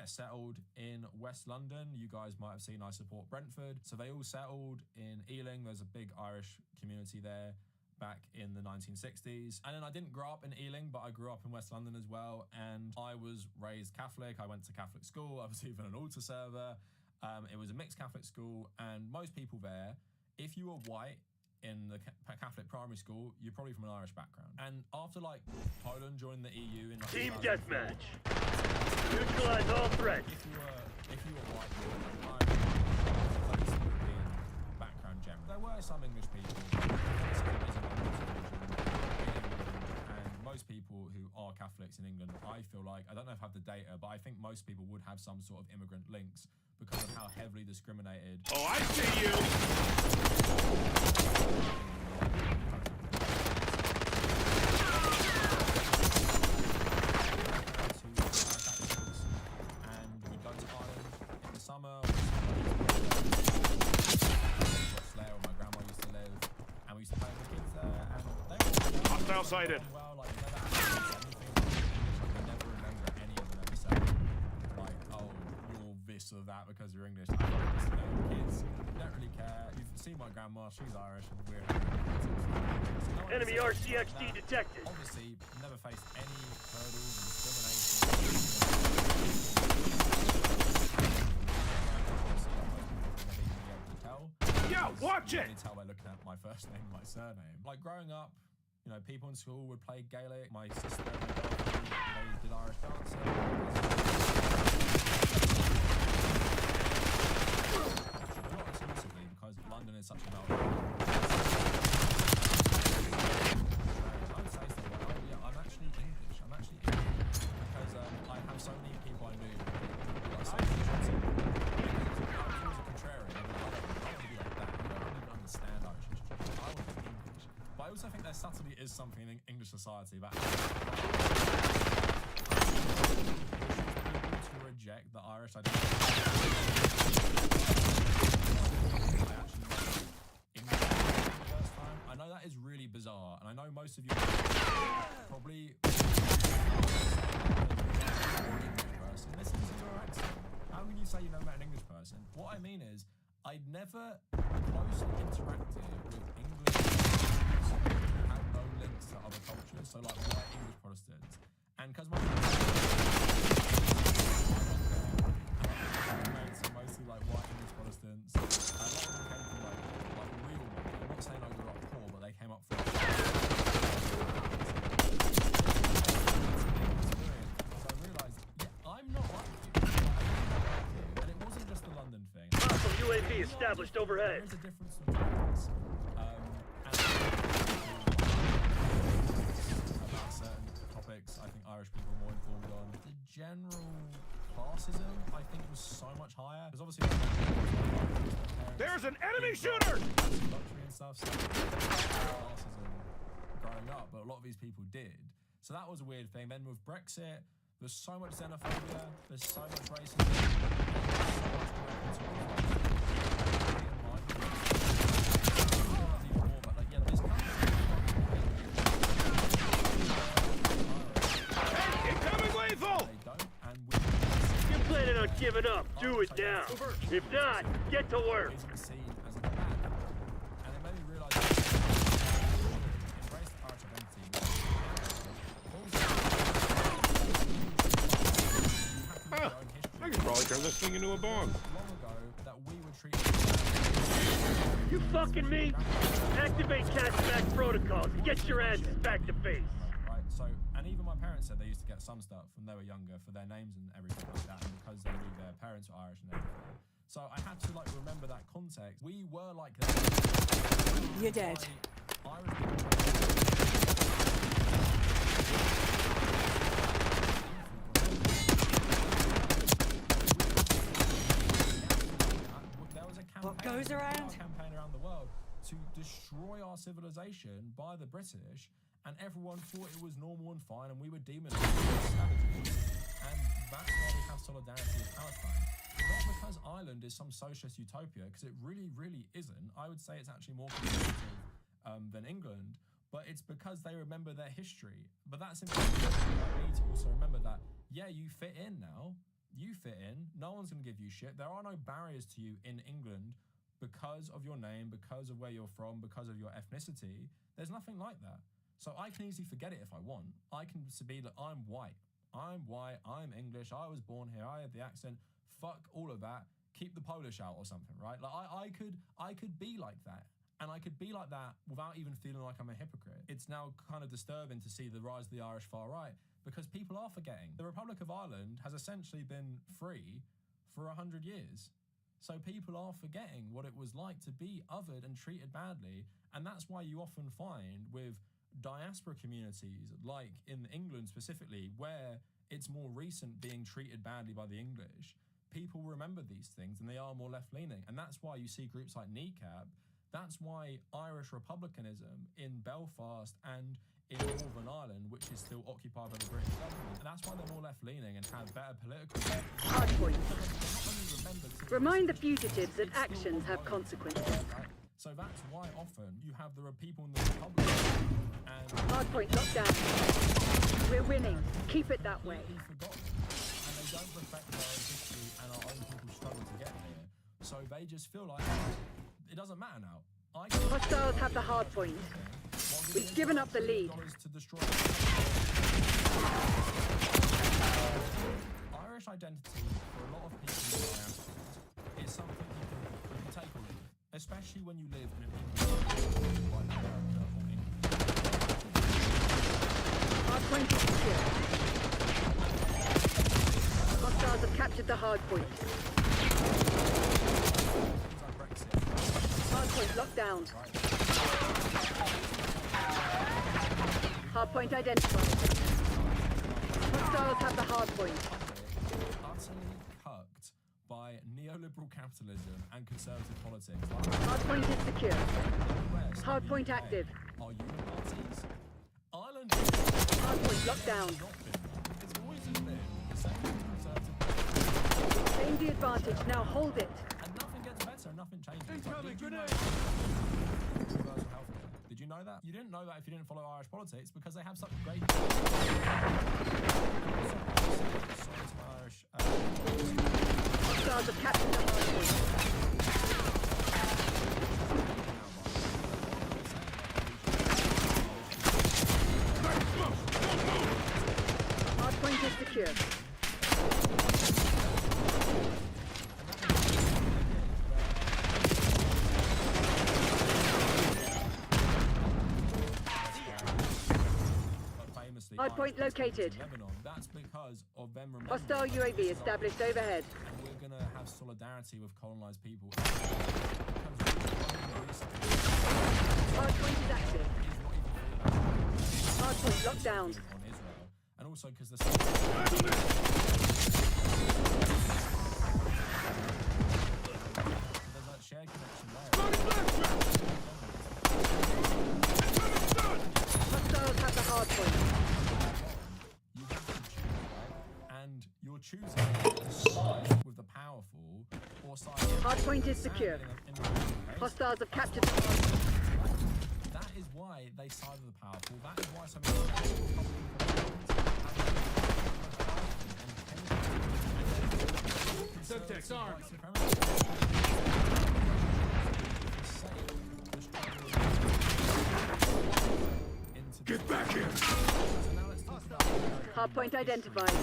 settled in West London. You guys might have seen I support Brentford. So they all settled in Ealing. There's a big Irish community there back in the 1960s. And then I didn't grow up in Ealing, but I grew up in West London as well. And I was raised Catholic. I went to Catholic school. I was even an altar server. It was a mixed Catholic school. And most people there, if you were white in the Catholic primary school, you're probably from an Irish background. And after like Poland joined the EU in like Team deathmatch. Neutralize all threats. If you were white, you were Irish, European background generally. There were some English people, and most people who are Catholics in England, I feel like, I don't know if I have the data, but I think most people would have some sort of immigrant links because of how heavily discriminated. Oh, I see you! And we'd go to Ireland in the summer. Where my grandma used to live, and we used to play with the kids there, and they were hostile sighted. Well, like they never remember any of them ever saying like, "Oh, you're this or that because you're English." I don't listen to kids. Don't really care. You've seen my grandma; she's Irish, and we're enemy RCXD detected. Obviously, never faced any hurdles and discrimination. Yeah, watch it! You can tell by looking at my first name, my surname. Like growing up, you know, people in school would play Gaelic. My sister and my girlfriend, they did Irish dancing. Not exclusively, because London is such a melting pot. I would say something like, oh yeah, I'm actually English. Because I have so many people I knew who are so interesting. I was always a contrarian. I don't want to be like that. You don't even understand Irish history. I want to be English. But I also think there subtly is something in English society that to reject the Irish identity. I know that is really bizarre, and I know most of you probably English person. Listen to your accent. How can you say you never met an English person? What I mean is, I'd never closely interacted with English Protestants who had no links to other cultures, so like white English Protestants. And because my mates are mostly like white English Protestants, a lot of them came from like real ones. I'm not saying I grew up poor, but they came up from so I realised, yeah, I'm not like you. And it wasn't just the London thing. Hostile UAV established overhead. There's a difference between trends. About certain topics, I think Irish people are more informed on. The general classism, I think, was so much higher. Because obviously, there's an enemy shooter! Luxury and stuff, so classism growing up, but a lot of these people did. So that was a weird thing. Then with Brexit, there's so much xenophobia, there's so much racism, Incoming lethal! You're planning on giving up. Do it now. If not, get to work. I could probably turn this thing into a bomb. You fucking me? Activate catch-back protocols and get your asses back to base. Right, so, and even my parents said they used to get some stuff when they were younger for their names and everything like that, and because they knew their parents were Irish and everything. So I had to like remember that context. We were like that. You're dead. Irish people. what goes around? Campaign around the world to destroy our civilization by the British, and everyone thought it was normal and fine, and we were demonized as savages. And that's why we have solidarity with Palestine. Not because Ireland is some socialist utopia, because it really, really isn't. I would say it's actually more conservative than England, but it's because they remember their history. But that's important. We need to also remember that, yeah, you fit in now. You fit in. No one's going to give you shit. There are no barriers to you in England because of your name, because of where you're from, because of your ethnicity. There's nothing like that. So I can easily forget it if I want. I can be that I'm white. I'm white. I'm English. I was born here. I have the accent. Fuck all of that. Keep the Polish out or something, right? Like I could be like that. And I could be like that without even feeling like I'm a hypocrite. It's now kind of disturbing to see the rise of the Irish far right because people are forgetting. The Republic of Ireland has essentially been free for 100 years. So people are forgetting what it was like to be othered and treated badly. And that's why you often find with diaspora communities, like in England specifically, where it's more recent being treated badly by the English, people remember these things and they are more left-leaning. And that's why you see groups like NECAB. That's why Irish republicanism in Belfast and in Northern Ireland, which is still occupied by the British government, and that's why they're more left-leaning and have better political... Hardpoint. Remind the fugitives that actions have consequences. So that's why often you have the people in the Republic and... Hardpoint locked down. We're winning. Keep it that way. Forgotten, and they don't reflect our own history and our own people's struggle to get here. So they just feel like it doesn't matter now. Hostiles have the hard point. We've given up the lead. Irish identity for a lot of people in the diaspora is something you can take or leave, especially when you live in an English like America or England. Hard point is secure. Hostiles have captured the hard point. Hardpoint locked down. Hardpoint identified. Hostiles have the hardpoint. Utterly cucked by neoliberal capitalism and conservative politics. Hardpoint is secure. Hardpoint active. Are you parties? Ireland. Hardpoint locked down. It's always just been the same conservative. Gain the advantage. Now hold it. And nothing gets better, nothing changes. Incoming grenade! Did you know that? You didn't know that if you didn't follow Irish politics because they have such great... Sorry to my Irish... Hostiles have captured the hardpoint. Hardpoint is secure. Hardpoint located. Lebanon. That's because of them remembering. Hostile UAV established overhead. And we're going to have solidarity with colonized people. Hardpoint is active. Hardpoint locked down. On Israel. And also because the... There's that shared connection there. Hostiles have the hardpoint. And you're choosing to side with the powerful or side with hardpoint is secure. Hostiles have captured the hardpoint. That is why they side with the powerful. That is why so many Subtext armed. Get back here! Hardpoint identified.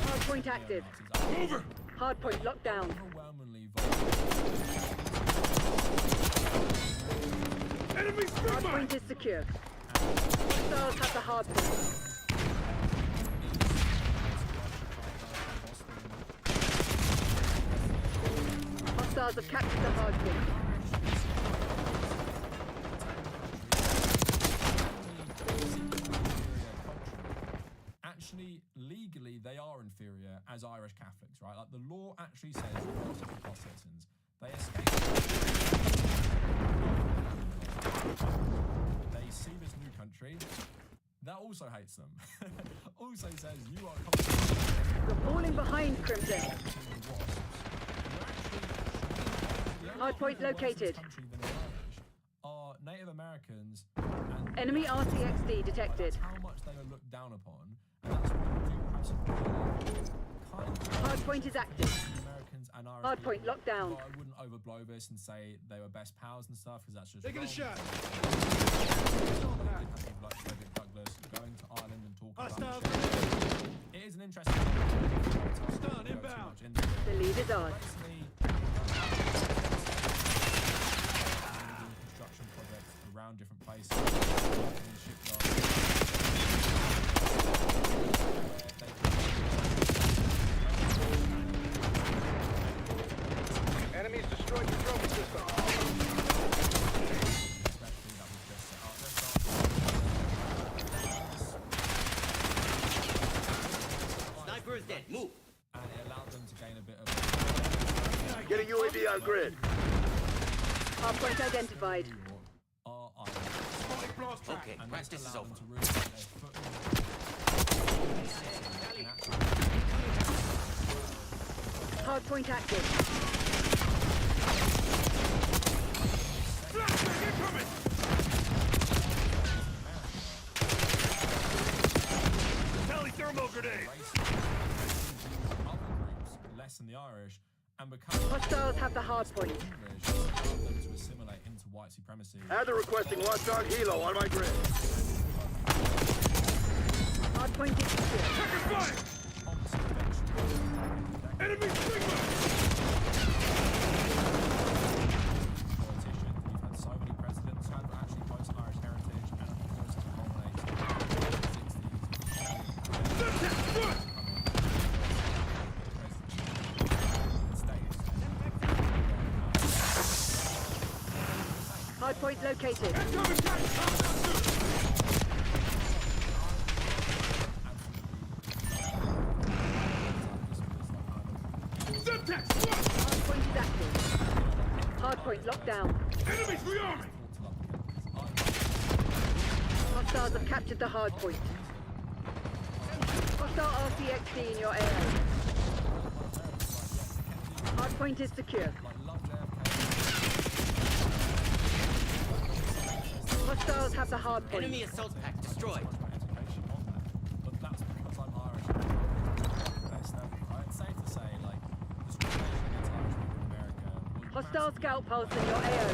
Hardpoint active. Over! Hardpoint locked down. Enemy hardpoint is secure. Hostiles have the hardpoint. Hostiles have captured the hardpoint. they are inferior as Irish Catholics, right? Like the law actually says you're second-class citizens. They escape. They see this new country. That also hates them. Also says you are. You're falling behind, Crimson. Hardpoint located. Are Native Americans. Enemy RCXD detected. That's how much they are looked down upon, and that's why we do have some Hardpoint is active. Americans and Irish Hardpoint locked down. I wouldn't overblow this and say they were best pals and stuff, because that's just Taking a shot. Like Frederick Douglass going to Ireland and talking about it is an interesting Stun inbound. The lead is ours. Construction projects around different places. Enemies destroyed your drone system. Sniper is dead. Move. And it allowed them to gain a bit of. Get a UAV on grid. Hardpoint identified. Okay, practice is over. Hardpoint active. Flashbang incoming! Tele-thermal grenade! Less than the Irish, and become Hostiles have the hardpoint. English allowed them to assimilate into white supremacy. Add requesting watchdog helo on my grid. Hardpoint is secure. Checker fire! Enemy Sigma! Politicians, we've had so many presidents who have actually post-Irish heritage, and of course it's culminated in the 60s. Hardpoint located. Hardpoint is active. Hardpoint locked down. Enemies rearming! Hostiles have captured the hardpoint. Hostile RCXD in your area. Hardpoint is secure. Hostiles have the hardpoint. Enemy assault pack destroyed. But that's because I'm Irish. It's safe to say, like, discrimination against Irish people in America. Hostile scout pulse in your AO.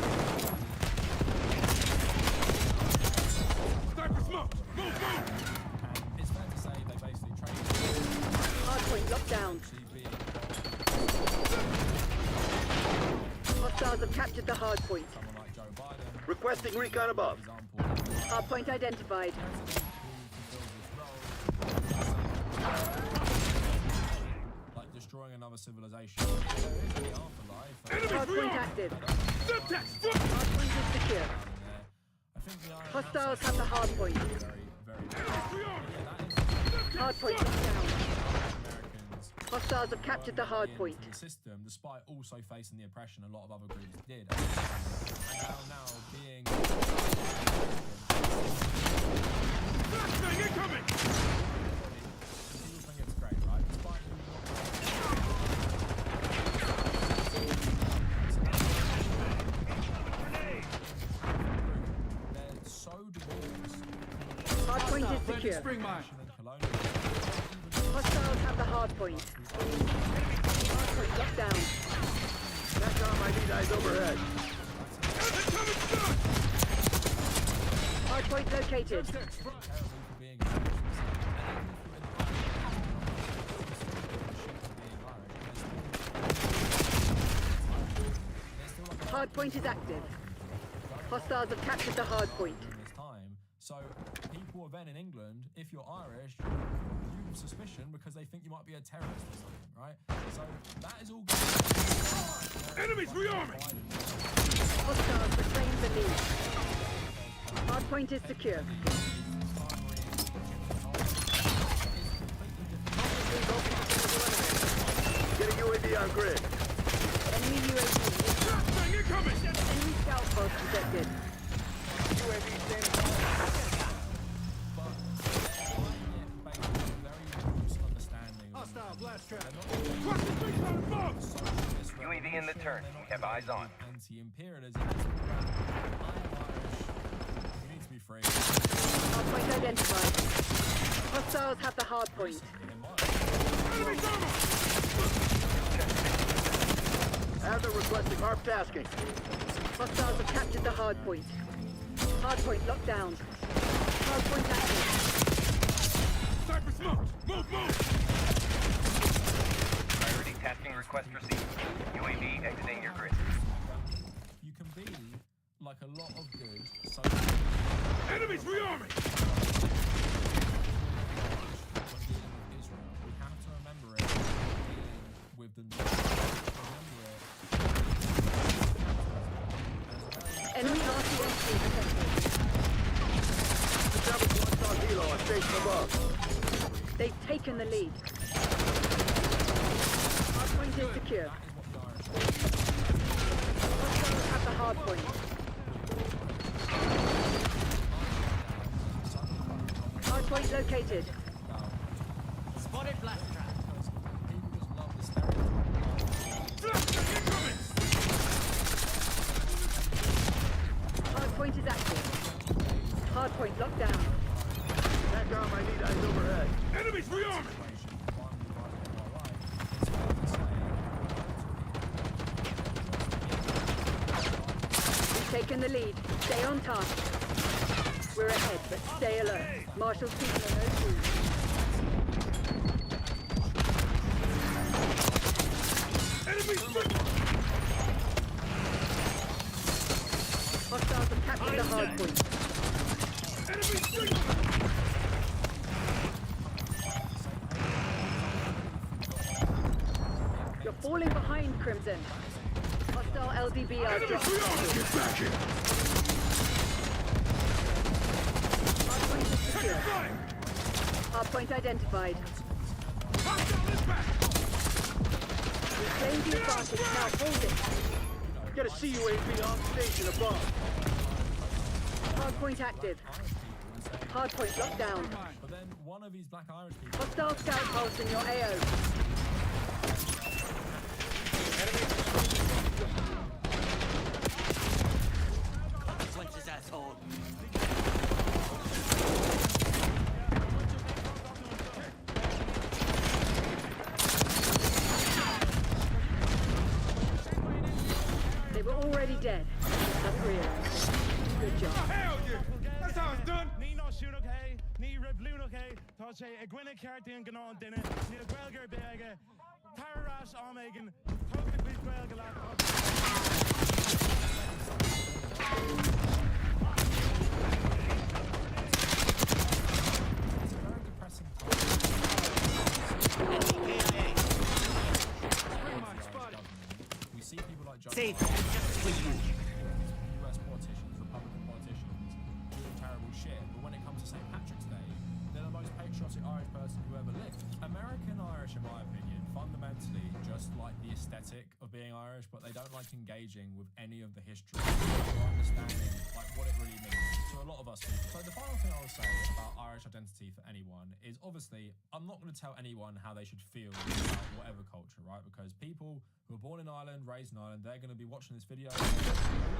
Sniper smoke! Move, move! And it's fair to say they basically trained Hardpoint locked down. Hostiles have captured the hardpoint. someone like Joe Biden. Requesting recon above. Hardpoint identified. Like destroying another civilization. There is the afterlife. Hardpoint active. Semtex! Hardpoint is secure. I think the Irish Hostiles have the hardpoint. Hardpoint is down. Americans Hostiles have captured the hardpoint. the system, despite also facing the oppression a lot of other groups did. And now being Flashbang incoming! people think it's great, right? Despite they're so divorced. Hardpoint is secure. Hostiles have the hardpoint. Hardpoint locked down. That's on my lead eyes overhead. Hardpoint located. Hardpoint is active. Hostiles have captured the hardpoint. This time, so people are then in England, if you're Irish, you have suspicion because they think you might be a terrorist or something, right? So that is all good. Enemies rearming! Hostiles reclaim the lead. Hardpoint is secure. our grid. Enemy UAV incoming! Enemy scout pod detected. UAV standing hostile blast trap. UAV in the turn. We have eyes on. Anti-imperialism. You need to be free. Hardpoint identified. Hostiles have the hard point. Adler requesting ARP tasking. Hostiles have captured the hard point. Hard point locked down. Hard point active. Sniper smoke! Move! Priority tasking request received. UAV exiting your grid. You can be like a lot of good. Enemies rearming! We have to remember it. With the Enemy RCXD detected. Helo on station above. They've taken the lead. Hardpoint is secure. Hostiles have the hardpoint. Hardpoint located. Spotted blast trap. Hardpoint is active. Hardpoint locked down. Back on my lead eyes overhead. Enemies rearming! We've taken the lead. Stay on task. We're ahead, but stay alert. Marshal signal no food. Hostiles have captured the hard point. You're falling behind, Crimson. Hostile LDBR dropped. Hardpoint is secure. Hardpoint identified. We claimed the advantage, now hold it. Get a CUAV on station above. Hardpoint active. Hardpoint locked down. But then one of these black Irish people. Hostile scout pulse in your AO. Consequences, asshole. They were already dead. That's real. Good job. Hell yeah! That's how it's done! Ní nó siúr okay, ní rib blún okay, tá sé ag gwine ceartí an gná duine, ní a gwelgar beige, tarrás ámeigen, tógna cuid gwelga lá. We see people like John Safe, just for you. US politicians, Republican politicians, doing terrible shit, but when it comes to St. Patrick's Day, they're the most patriotic Irish person who ever lived. American Irish, in my opinion, fundamentally just like the aesthetic of being Irish, but they don't like engaging with any of the history or understanding like what it really means to a lot of us people. So the final thing I will say about Irish identity for anyone is obviously I'm not going to tell anyone how they should feel about whatever culture, right? Because people who are born in Ireland, raised in Ireland, they're going to be watching this video. Who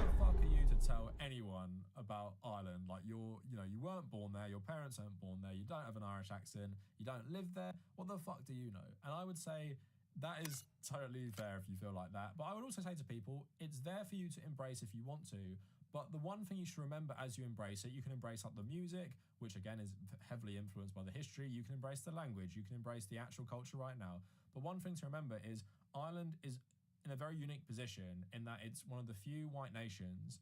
the fuck are you to tell anyone about Ireland? Like you weren't born there, your parents aren't born there, you don't have an Irish accent, you don't live there. What the fuck do you know? And I would say that is totally fair if you feel like that. But I would also say to people, it's there for you to embrace if you want to. But the one thing you should remember as you embrace it, you can embrace like the music, which again is heavily influenced by the history. You can embrace the language. You can embrace the actual culture right now. But one thing to remember is Ireland is in a very unique position in that it's one of the few white nations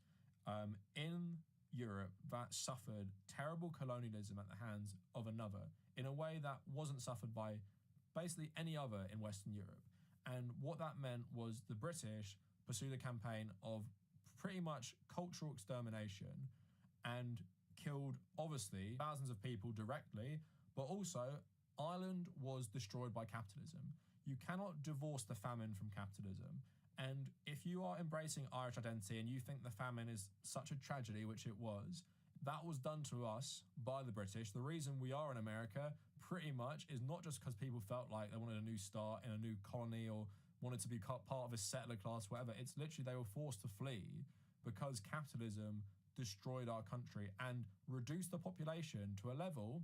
in Europe that suffered terrible colonialism at the hands of another in a way that wasn't suffered by basically any other in Western Europe. And what that meant was the British pursued a campaign of pretty much cultural extermination and killed, obviously, thousands of people directly, but also Ireland was destroyed by capitalism. you cannot divorce the famine from capitalism. And if you are embracing Irish identity and you think the famine is such a tragedy, which it was, that was done to us by the British. The reason we are in America pretty much is not just because people felt like they wanted a new start in a new colony or wanted to be part of a settler class, whatever. It's literally they were forced to flee because capitalism destroyed our country and reduced the population to a level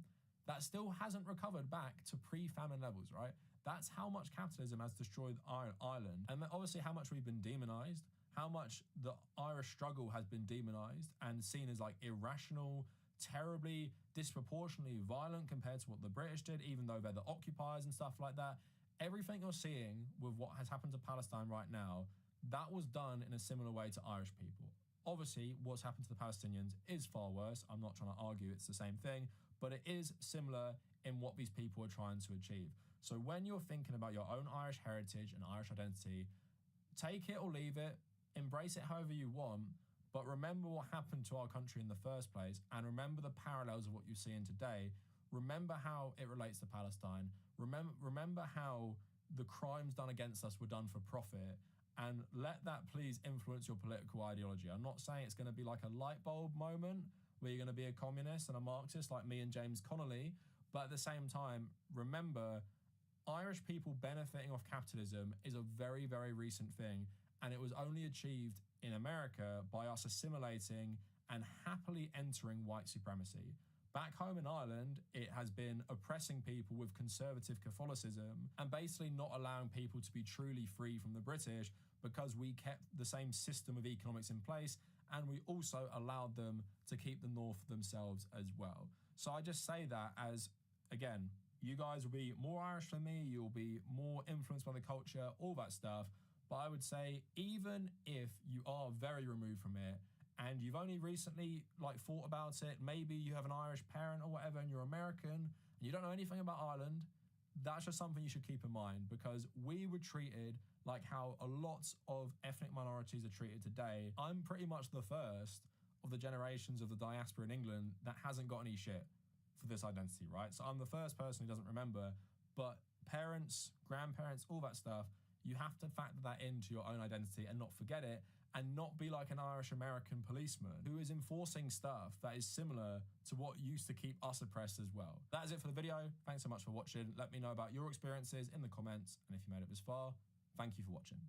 that still hasn't recovered back to pre-famine levels, right? That's how much capitalism has destroyed Ireland. And obviously how much we've been demonized, how much the Irish struggle has been demonized and seen as like irrational, terribly, disproportionately violent compared to what the British did, even though they're the occupiers and stuff like that. Everything you're seeing with what has happened to Palestine right now, that was done in a similar way to Irish people. Obviously, what's happened to the Palestinians is far worse. I'm not trying to argue it's the same thing, but it is similar in what these people are trying to achieve. So when you're thinking about your own Irish heritage and Irish identity, take it or leave it, embrace it however you want, but remember what happened to our country in the first place, and remember the parallels of what you're seeing today. Remember how it relates to Palestine. Remember how the crimes done against us were done for profit, and let that please influence your political ideology. I'm not saying it's going to be like a light bulb moment where you're going to be a communist and a Marxist like me and James Connolly, but at the same time, remember, Irish people benefiting off capitalism is a very, very recent thing, and it was only achieved in America by us assimilating and happily entering white supremacy. Back home in Ireland, it has been oppressing people with conservative Catholicism and basically not allowing people to be truly free from the British, because we kept the same system of economics in place and we also allowed them to keep the North for themselves as well. So I just say that as, again, you guys will be more Irish than me, you'll be more influenced by the culture, all that stuff. But I would say, even if you are very removed from it and you've only recently thought about it, maybe you have an Irish parent or whatever and you're American and you don't know anything about Ireland, that's just something you should keep in mind, because we were treated like how a lot of ethnic minorities are treated today. I'm pretty much the first of the generations of the diaspora in England that hasn't got any shit for this identity, right? So I'm the first person who doesn't remember, but parents, grandparents, all that stuff, you have to factor that into your own identity and not forget it, and not be like an Irish American policeman who is enforcing stuff that is similar to what used to keep us oppressed as well. That is it for the video. Thanks so much for watching. Let me know about your experiences in the comments, and if you made it this far, thank you for watching.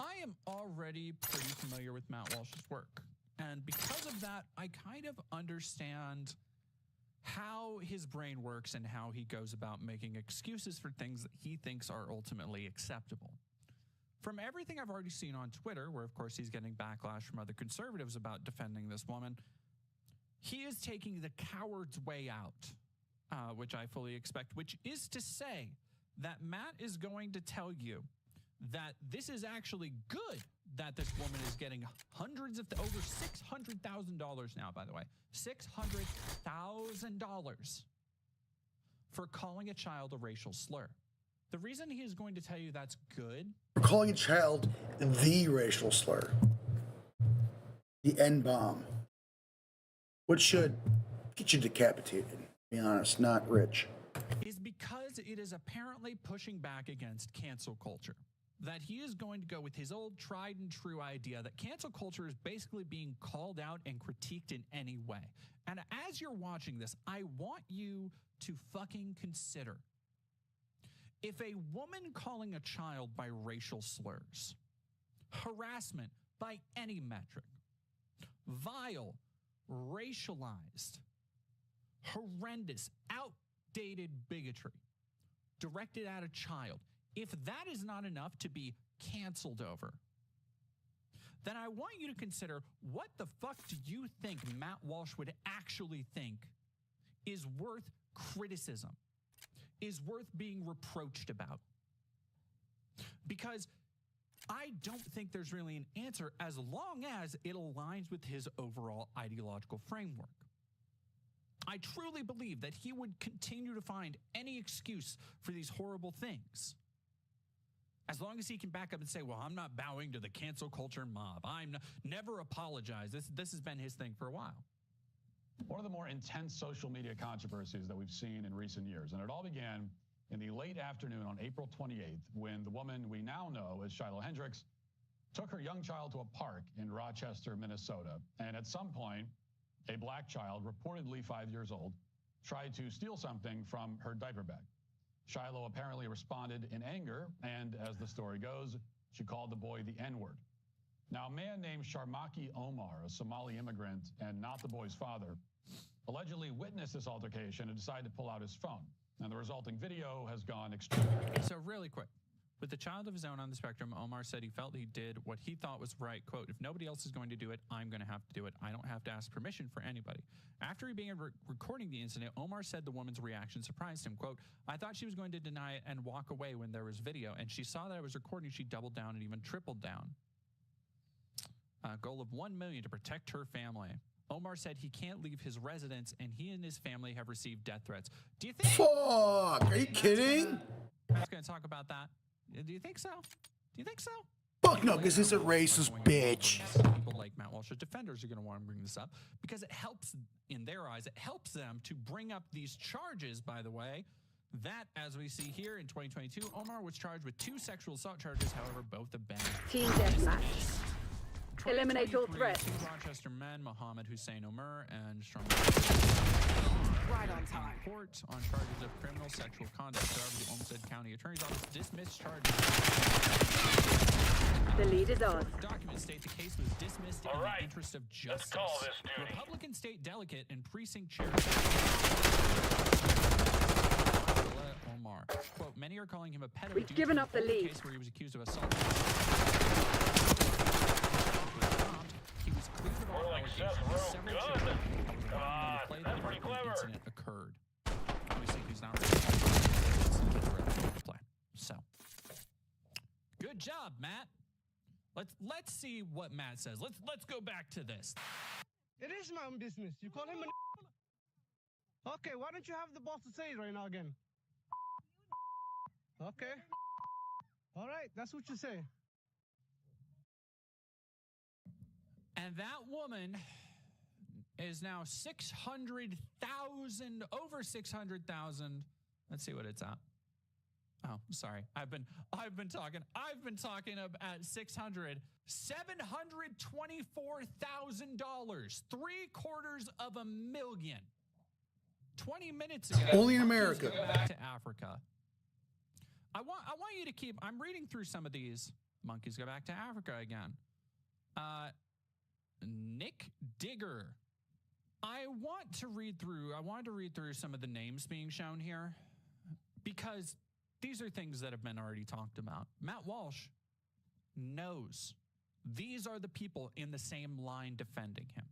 I am already pretty familiar with Matt Walsh's work, and because of that, I kind of understand how his brain works and how he goes about making excuses for things that he thinks are ultimately acceptable. From everything I've already seen on Twitter, where of course he's getting backlash from other conservatives about defending this woman, he is taking the coward's way out, which I fully expect, which is to say that Matt is going to tell you that this is actually good that this woman is getting hundreds of, over $600,000 now, by the way, $600,000 for calling a child a racial slur. The reason he is going to tell you that's good, for calling a child the racial slur, the N-bomb, which should get you decapitated, to be honest, not rich, is because it is apparently pushing back against cancel culture. That he is going to go with his old tried and true idea that cancel culture is basically being called out and critiqued in any way. And as you're watching this, I want you to fucking consider, if a woman calling a child by racial slurs, harassment by any metric, vile, racialized, horrendous, outdated bigotry directed at a child, if that is not enough to be canceled over, then I want you to consider, what the fuck do you think Matt Walsh would actually think is worth criticism, is worth being reproached about? Because I don't think there's really an answer as long as it aligns with his overall ideological framework. I truly believe that he would continue to find any excuse for these horrible things. As long as he can back up and say, well, I'm not bowing to the cancel culture mob. Never apologize. This has been his thing for a while. One of the more intense social media controversies that we've seen in recent years. And it all began in the late afternoon on April 28th, when the woman we now know as Shiloh Hendricks took her young child to a park in Rochester, Minnesota. And at some point, a black child, reportedly 5 years old, tried to steal something from her diaper bag. Shiloh apparently responded in anger, and as the story goes, she called the boy the N-word. Now, a man named Sharmaki Omar, a Somali immigrant and not the boy's father, allegedly witnessed this altercation and decided to pull out his phone. And the resulting video has gone extreme. So really quick, with the child of his own on the spectrum, Omar said he felt he did what he thought was right. Quote, if nobody else is going to do it, I'm going to have to do it. I don't have to ask permission for anybody. After he began recording the incident, Omar said the woman's reaction surprised him. Quote, I thought she was going to deny it and walk away when there was video. And she saw that I was recording. She doubled down and even tripled down. Goal of 1 million to protect her family. Omar said he can't leave his residence and he and his family have received death threats. Do you think? Fuck! Are you kidding? I was going to talk about that. Do you think so? Do you think so? Fuck no, because he's a racist bitch. People like Matt Walsh's defenders are going to want to bring this up because it helps, in their eyes, it helps them to bring up these charges, by the way, that, as we see here in 2022, Omar was charged with 2 sexual assault charges, however, both have been Team deathmatch. Eliminate all threats. 2 Rochester men, Mohammed Hussein Omer and Right on time. Court on charges of criminal sexual conduct. However, the Olmsted County Attorney's Office dismissed charges. The lead is ours. Documents state the case was dismissed in the interest of justice. Let's call this duty. Republican state delegate and precinct chair Omar. Quote, many are calling him a pedo. We've given up the lead. Case where he was accused of assault. He was cleared of all allegations. Several children play that when the incident occurred. Obviously, he's not ready to play. So, good job, Matt. Let's see what Matt says. Let's go back to this. It is my own business. You call him a... Okay, why don't you have the boss to say it right now again? Okay. All right, that's what you say. And that woman is now 600,000, over 600,000. Let's see what it's at. Oh, sorry. I've been talking at 600, $724,000, $724,000, 20 minutes ago. Only in America. Go back to Africa. I want you to keep. I'm reading through some of these. Monkeys go back to Africa again. Nick Digger. I wanted to read through some of the names being shown here because these are things that have been already talked about. Matt Walsh knows these are the people in the same line defending him.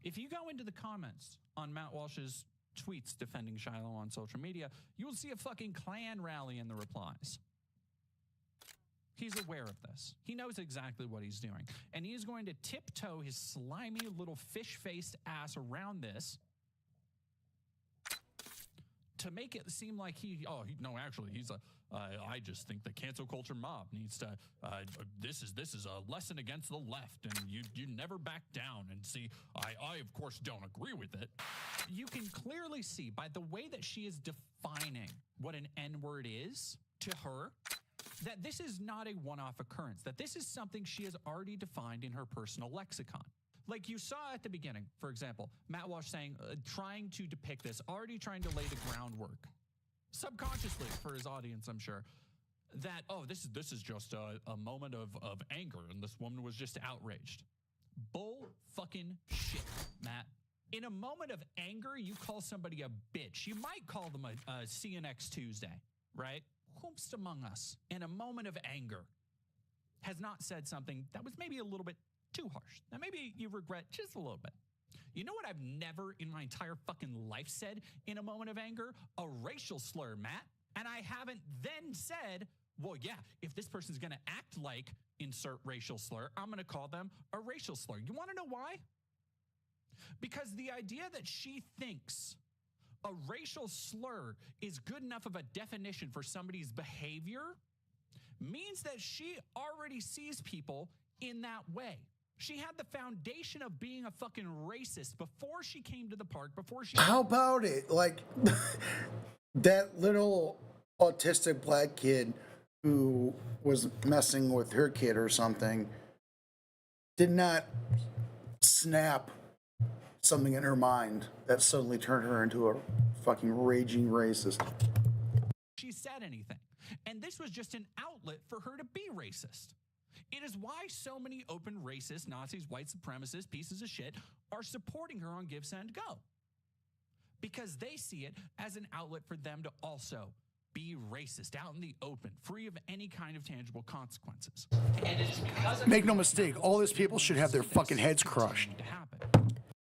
If you go into the comments on Matt Walsh's tweets defending Shiloh on social media, you will see a fucking Klan rally in the replies. He's aware of this. He knows exactly what he's doing. And he is going to tiptoe his slimy little fish-faced ass around this to make it seem like I just think the cancel culture mob needs to, this is a lesson against the left and you never back down and see, I of course don't agree with it. You can clearly see by the way that she is defining what an N-word is to her, that this is not a one-off occurrence, that this is something she has already defined in her personal lexicon. Like you saw at the beginning, for example, Matt Walsh saying, trying to depict this, already trying to lay the groundwork, subconsciously for his audience, I'm sure, that, this is just a moment of anger and this woman was just outraged. Bull fucking shit, Matt. In a moment of anger, you call somebody a bitch. You might call them a CNX Tuesday, right? Whomst among us, in a moment of anger, has not said something that was maybe a little bit too harsh. Now, maybe you regret just a little bit. You know what I've never in my entire fucking life said in a moment of anger? A racial slur, Matt. And I haven't then said well, yeah, if this person's going to act like insert racial slur, I'm going to call them a racial slur. You want to know why? Because the idea that she thinks a racial slur is good enough of a definition for somebody's behavior means that she already sees people in that way. She had the foundation of being a fucking racist before she came to the park, before she... How about it? Like, that little autistic black kid who was messing with her kid or something did not snap something in her mind that suddenly turned her into a fucking raging racist. She said anything. And this was just an outlet for her to be racist. It is why so many open racists, Nazis, white supremacists, pieces of shit are supporting her on Give, Send, Go. Because they see it as an outlet for them to also be racist out in the open, free of any kind of tangible consequences. And it's because Make no mistake, all these people should have their fucking heads crushed.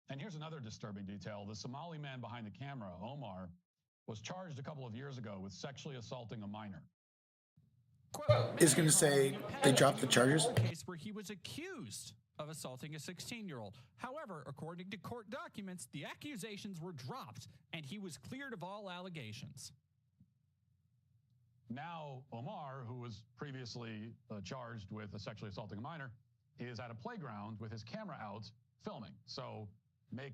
And here's another disturbing detail. The Somali man behind the camera, Omar, was charged a couple of years ago with sexually assaulting a minor. Is going to say they dropped the charges? A case where he was accused of assaulting a 16-year-old. However, according to court documents, the accusations were dropped and he was cleared of all allegations. Now, Omar, who was previously charged with sexually assaulting a minor, is at a playground with his camera out filming. So make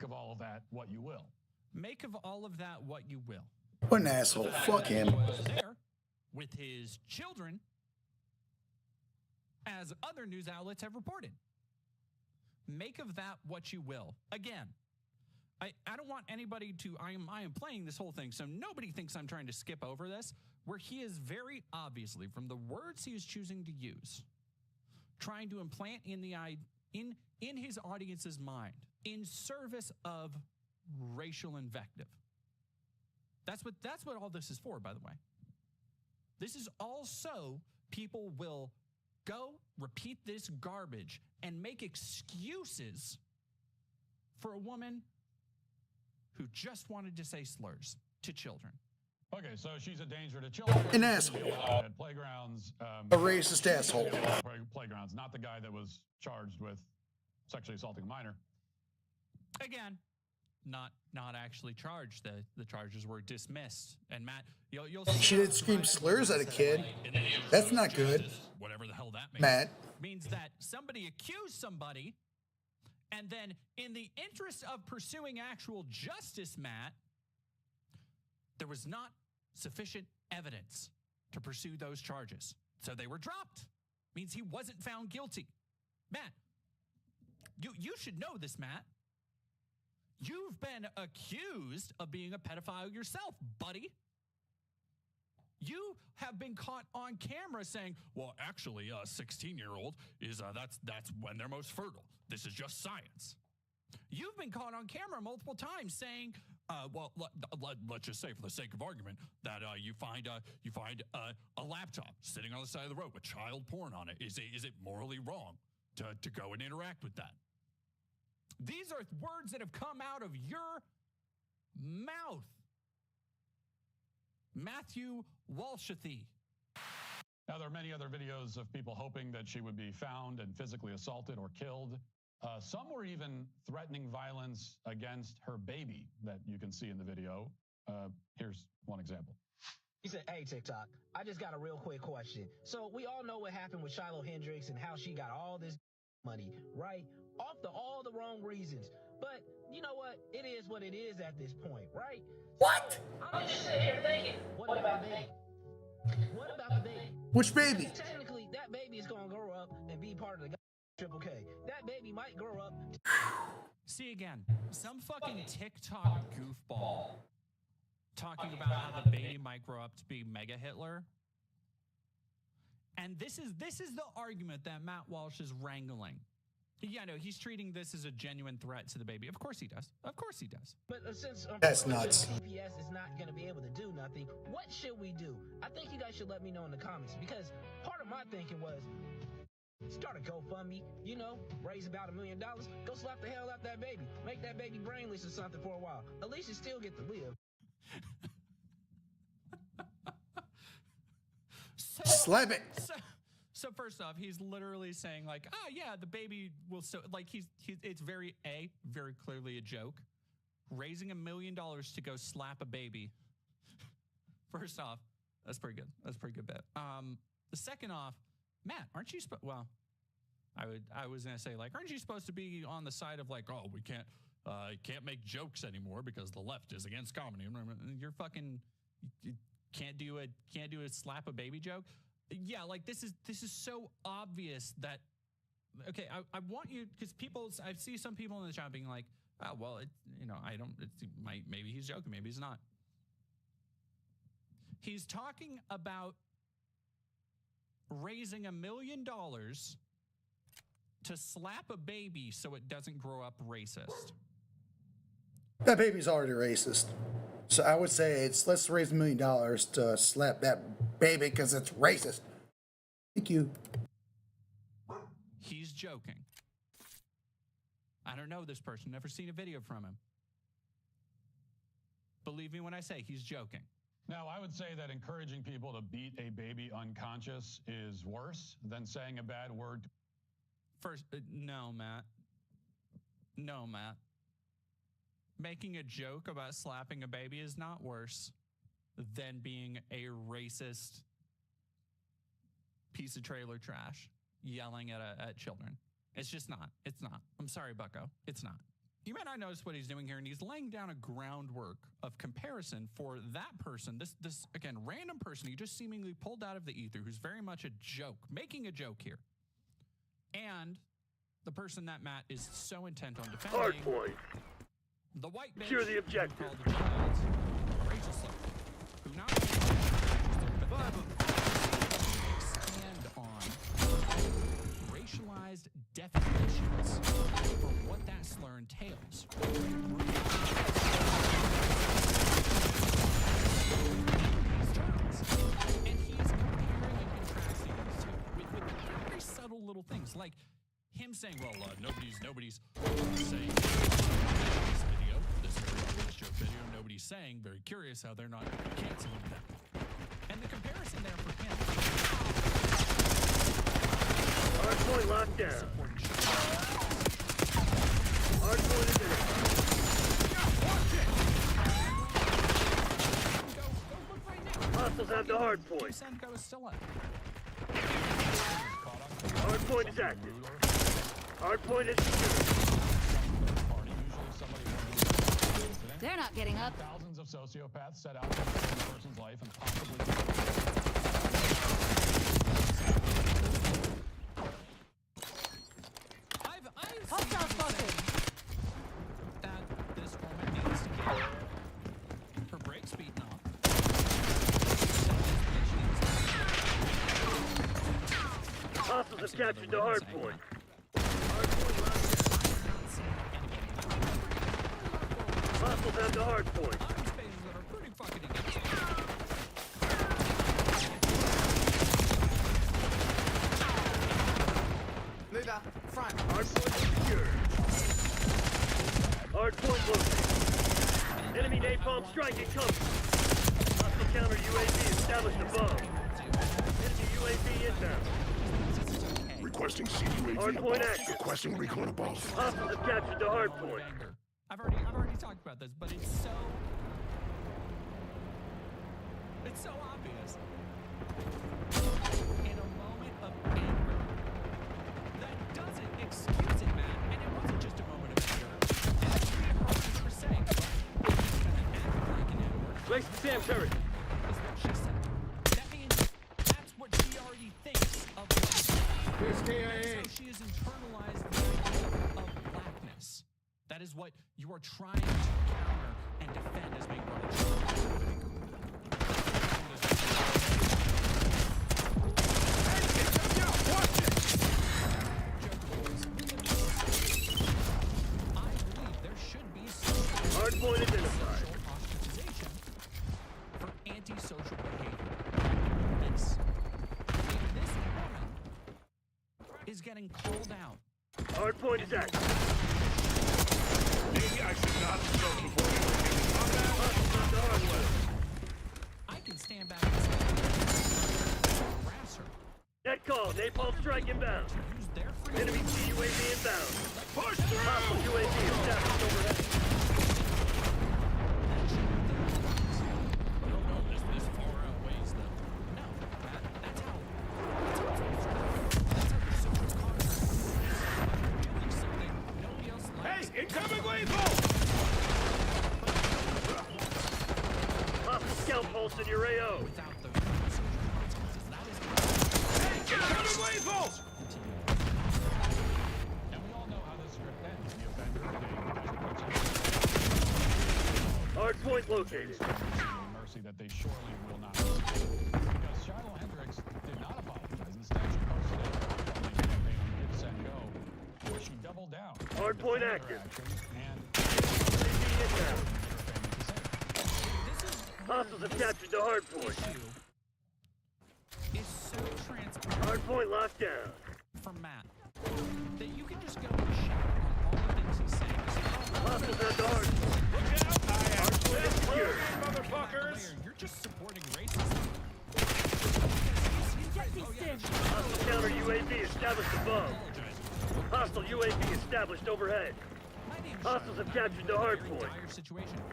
of all of that what you will. Make of all of that what you will. What an asshole. Fuck him. He was there with his children, as other news outlets have reported. Make of that what you will. Again, I don't want anybody to, I am playing this whole thing, so nobody thinks I'm trying to skip over this, where he is very obviously, from the words he is choosing to use, trying to implant in his audience's mind, in service of racial invective. That's what all this is for, by the way. This is also people will go repeat this garbage and make excuses for a woman who just wanted to say slurs to children. Okay, so she's a danger to children. An asshole. At playgrounds. A racist asshole. Playgrounds, not the guy that was charged with sexually assaulting a minor. Again, not actually charged. The charges were dismissed. And Matt, you'll see she did scream slurs at a kid. That's not good. Whatever the hell that means. Matt. Means that somebody accused somebody, and then in the interest of pursuing actual justice, Matt, there was not sufficient evidence to pursue those charges. So they were dropped. Means he wasn't found guilty. Matt, you should know this, Matt. You've been accused of being a pedophile yourself, buddy. You have been caught on camera saying, well, actually, a 16-year-old is that's when they're most fertile. This is just science. You've been caught on camera multiple times saying, well, let's just say for the sake of argument that you find a laptop sitting on the side of the road with child porn on it. Is it morally wrong to go and interact with that? These are words that have come out of your mouth. Matthew Walshathy. Now, there are many other videos of people hoping that she would be found and physically assaulted or killed. Some were even threatening violence against her baby that you can see in the video. Here's one example. He said, hey, TikTok, I just got a real quick question. So we all know what happened with Shiloh Hendricks and how she got all this money, right? Off all the wrong reasons. But you know what? It is what it is at this point, right? What? I'm just sitting here thinking, what about the baby? What about the baby? Which baby? Technically, that baby is going to grow up and be part of the Triple K. That baby might grow up. See again, some fucking TikTok goofball talking about how the baby might grow up to be Mega Hitler. And this is the argument that Matt Walsh is wrangling. Yeah, no, he's treating this as a genuine threat to the baby. Of course he does. Of course he does. But since that's nuts. CPS is not going to be able to do nothing, what should we do? I think you guys should let me know in the comments, because part of my thinking was start a GoFundMe, raise about $1 million, go slap the hell out that baby, make that baby brainless or something for a while. At least you still get to live. Slap it. So first off, he's literally saying like, "Ah, yeah, the baby will." So like it's very clearly a joke. Raising $1 million to go slap a baby. First off, that's pretty good. That's a pretty good bet. The second off, Matt, aren't you well? I was gonna say like, aren't you supposed to be on the side of like, oh, we can't make jokes anymore because the left is against comedy. You're fucking you can't do a slap a baby joke. Yeah, like this is so obvious that okay, I want you because I see some people in the chat being like, oh well, maybe he's joking, maybe he's not. He's talking about raising $1 million to slap a baby so it doesn't grow up racist. That baby's already racist. So I would say let's raise $1 million to slap that baby because it's racist. Thank you. He's joking. I don't know this person. Never seen a video from him. Believe me when I say he's joking. Now, I would say that encouraging people to beat a baby unconscious is worse than saying a bad word. First, no, Matt. No, Matt. Making a joke about slapping a baby is not worse than being a racist piece of trailer trash yelling at children. It's just not. It's not. I'm sorry, bucko. It's not. You may not notice what he's doing here, and he's laying down a groundwork of comparison for that person, this again, random person he just seemingly pulled out of the ether, who's very much a joke, making a joke here. And the person that Matt is so intent on defending. Hard point. The white bitch. Secure the objective. Called the child Rachel Slip, who not expand on racialized definitions for what that slur entails. And he's comparing and contrasting these two with very subtle little things, like him saying, well, nobody's saying this video, this very obvious joke video, nobody's saying, very curious how they're not canceling that. And the comparison there for him. Hardpoint locked down. Hardpoint is in. Hostiles have the hardpoint. Hardpoint is active. Hardpoint is secure. They're not getting up. Thousands of sociopaths set out to take a person's life and possibly. I've hostile spotted. That this woman needs to get her brakes beaten off. Hostiles have captured the hardpoint. Hostiles have the hardpoint. Move out front. Hardpoint secure. Hardpoint located. Enemy napalm strike incoming. Hostile counter UAV established above. Enemy UAV inbound. Requesting CUAV Hardpoint above. active. Requesting recon above. Hostiles have captured the hardpoint. I've already talked about this, but it's so obvious. In a moment of anger, that doesn't excuse it, man. And it wasn't just a moment of anger. And that's what we're saying. Place the Sam turret. Is what she said. That means that's what she already thinks of blackness. So she has internalized the idea of blackness. That is what you are trying to counter and defend as being right. I believe there should be some hardpoint identified. Ostracization for antisocial behavior. This woman is getting called out. Hardpoint is active. Maybe I should not have spoken before. I can stand back and say, her. Net call, napalm strike inbound. Enemy UAV inbound. Push through! Hostile UAV established overhead. This far outweighs them. No, Matt, that's how the social contract is. Doing something nobody else likes. Hey, incoming lethal! Hostile scout pulse in your AO. Without those social consequences, that is Incoming lethal! And we all know how this script ends. The offender, Hard point located. mercy that they surely will not receive. Because Shiloh Hendricks did not apologize. Instead, she posted a crowdfunding campaign on Give, Send, Go, where she doubled down. Hard point defended her active. actions and Hostiles have captured the hard point. Is so transparent. Hard point locked down. From Matt that you can just go and shout on all the things he's saying. Hostiles have the hard point. Look out! Hard point is secured. Motherfuckers! You're just supporting racism. Hostile counter UAV established above. Hostile UAV established overhead. Hostiles have captured the hard point.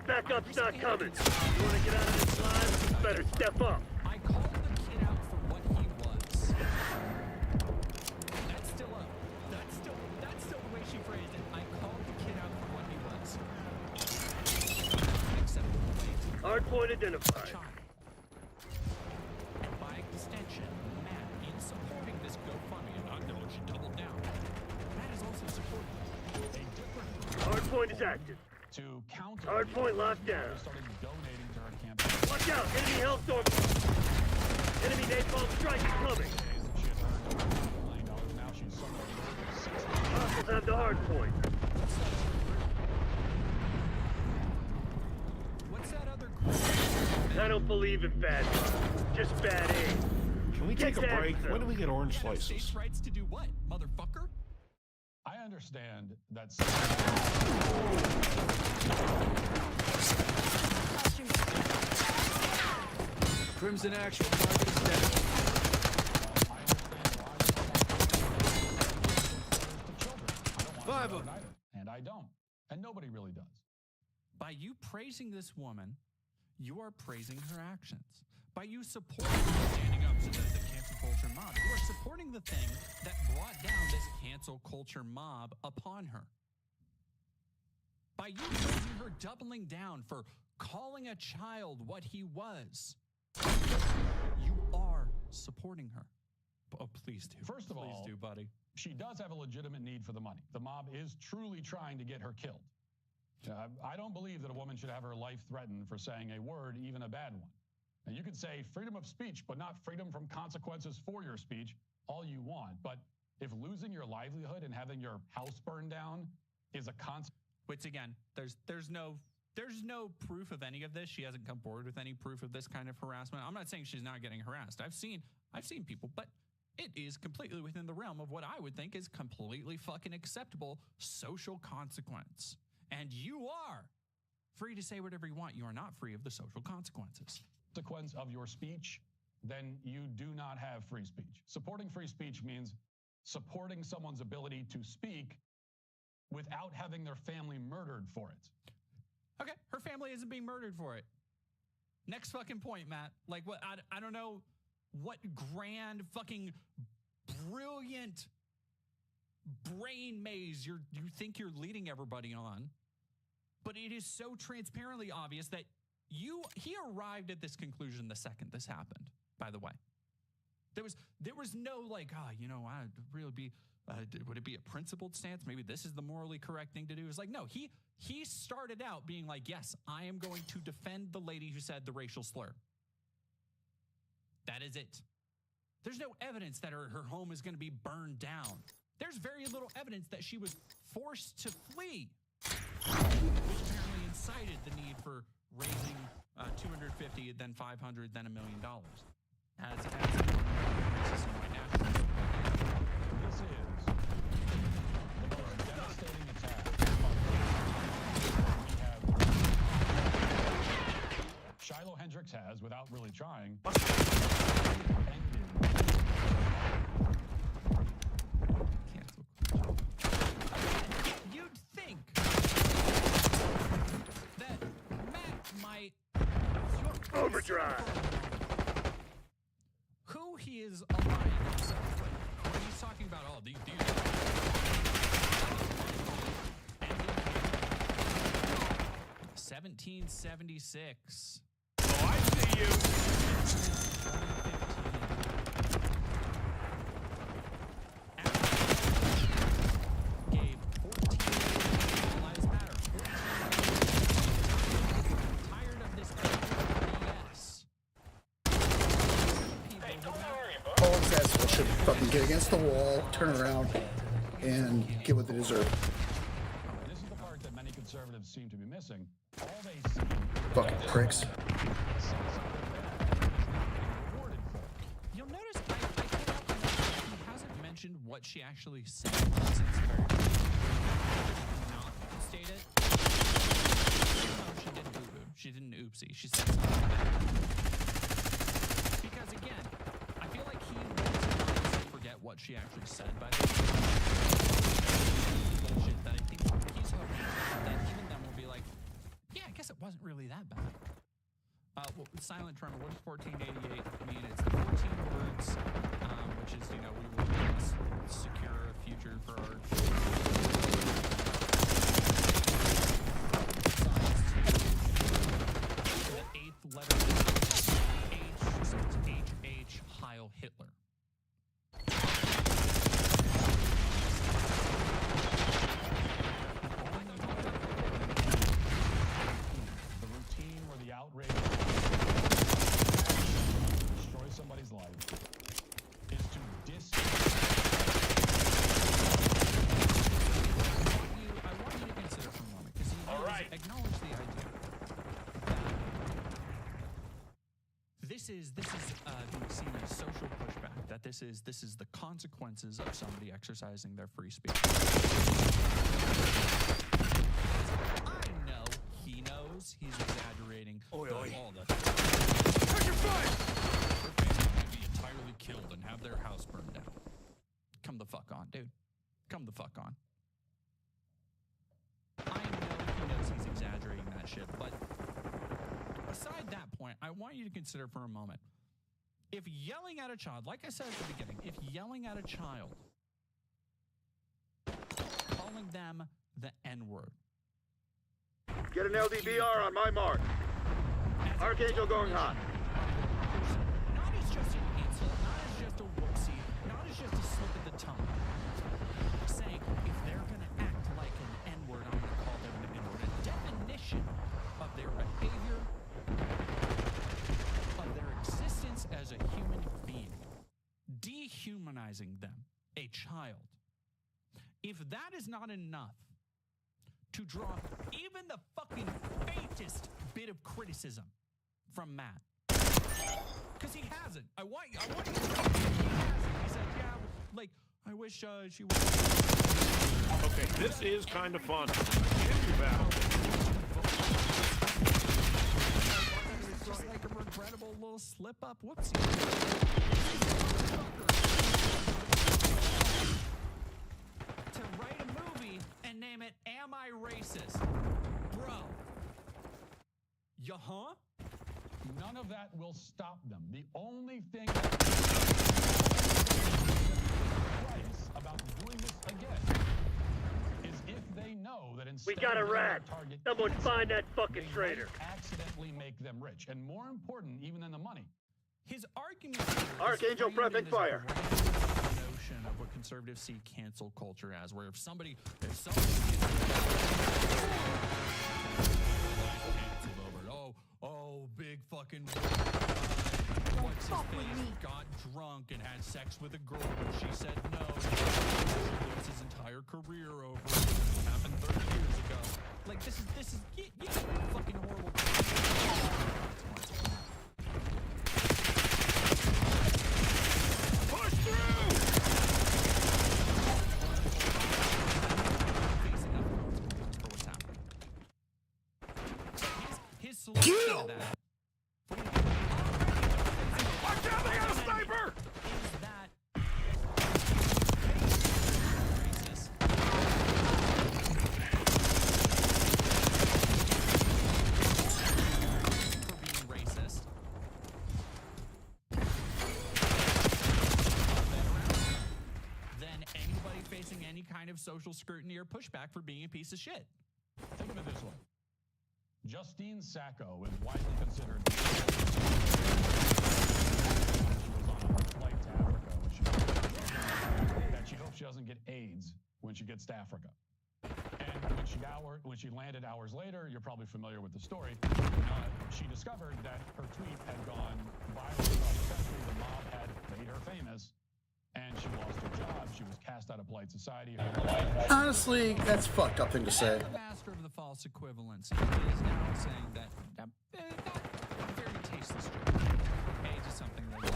Backup's not coming. You want to get out of this line? You better step up. I called the kid out for what he was. That's still up. That's still the way she phrased it. I called the kid out for what he was. Acceptable way to Hard point identified. by extension, Matt, in supporting this GoFundMe, and I know she doubled down. Matt is also supporting a different Hard point is active. to counter Hard point locked down. started donating to her campaign. Watch out! Enemy hellstorm! Enemy napalm strike is coming. Now she's somewhere Hostiles have the hard point. What's that other I don't believe in bad luck. Just bad aim. Can we take a Get break? that, When do we get orange states slices? rights to do what, motherfucker? I understand that Crimson actual target is dead. Five of them. And I don't. And nobody really does. By you praising this woman, you are praising her actions. By you supporting her standing up to the cancel culture mob, you are supporting the thing that brought down this cancel culture mob upon her. By you praising her doubling down for calling a child what he was, you are supporting her. Oh, please do. First of all, please do, buddy. She does have a legitimate need for the money. The mob is truly trying to get her killed. I don't believe that a woman should have her life threatened for saying a word, even a bad one. And you could say freedom of speech, but not freedom from consequences for your speech, all you want. But if losing your livelihood and having your house burned down is a consequence. Which again, there's no proof of any of this. She hasn't come forward with any proof of this kind of harassment. I'm not saying she's not getting harassed. I've seen people, but it is completely within the realm of what I would think is completely fucking acceptable social consequence. And you are free to say whatever you want. You are not free of the social consequences. Consequence of your speech, then you do not have free speech. Supporting free speech means supporting someone's ability to speak without having their family murdered for it. Okay, her family isn't being murdered for it. Next fucking point, Matt. Like, what? I don't know what grand fucking brilliant brain maze you think you're leading everybody on, but it is so transparently obvious that he arrived at this conclusion the second this happened. By the way, there was no like, I'd really be. Would it be a principled stance? Maybe this is the morally correct thing to do. It's like, no, he started out being like, yes, I am going to defend the lady who said the racial slur. That is it. There's no evidence that her home is going to be burned down. There's very little evidence that she was forced to flee, which apparently incited the need for raising $250, then $500, then $1 million. As racist and white nationalists. This is the most devastating attack we have. Shiloh Hendricks has, without really trying, ended 1976. Oh, I see you. Gave 14 Lives Matter. Tired of this BS. All these assholes should fucking get against the wall, turn around, and get what they deserve. This is the part that many conservatives seem to be missing. All they see Fucking pricks. You'll notice I can't help but notice he hasn't mentioned what she actually said since very not state it. No, she didn't boo-boo. She didn't oopsie. She said something bad. Because again, I feel like he wants to forget what she actually said by the bullshit that I think he's hoping that even then will be like, yeah, I guess it wasn't really that bad. Well, silent tremor, what is 1488? I mean, it's the 14 words, which is, you know, we will secure a future for our children. The eighth letter is H, so it's H, Heil Hitler. the routine where the outrage destroy somebody's life is to I want you to consider for a moment, because you acknowledge the idea that this is seen as social pushback, that this is the consequences of somebody exercising their free speech. I know he knows he's exaggerating all the Check your fire! her family might be entirely killed and have their house burned down. Come the fuck on, dude. Come the fuck on. I know he knows he's exaggerating that shit, but beside that point, I want you to consider for a moment. If yelling at a child, like I said at the beginning, if yelling at a child, calling them the N-word. Get an LDBR on my mark. Archangel going hot. Not as just an insult, not as just a whoopsie, not as just a slip of the tongue. Saying if they're going to act like an N-word, I'm going to call them an N-word. A definition of their behavior, of their existence as a human being. Dehumanizing them, a child. If that is not enough to draw even the fucking faintest bit of criticism from Matt, because he hasn't. I want you to know he hasn't. He said, yeah, like, I wish she was. Okay, this is kind of fun. Interview battle. It's just like a regrettable little slip up. Whoopsie. To write a movie and name it Am I Racist? Bro. Huh? None of that will stop them. The only thing about doing this again is if they know that instead We got a rat. Someone find that fucking traitor. Accidentally make them rich, and more important even than the money. His argument Archangel prepping fire. Notion of what conservatives see cancel culture as, where if somebody canceled over, oh, big fucking what's his face got drunk and had sex with a girl and she said no. He his entire career over. It happened 30 years ago. Like this is yeah, fucking horrible. Push through! Facing up consequences for what's happening. His solution to that. Watch out, they got a sniper! Is that racist? Than anybody facing any kind of social scrutiny or pushback for being a piece of shit. Think of it this way. Justine Sacco is widely considered she was on a flight to Africa when she that she hopes she doesn't get AIDS when she gets to Africa. And when she landed hours later, you're probably familiar with the story, she discovered that her tweet had gone viral across the country. The mob had made her famous, and she lost her job. She was cast out of polite society. Honestly, that's a fucked up thing to say. The master of the false equivalence is now saying that not a very tasteless joke. AIDS is something that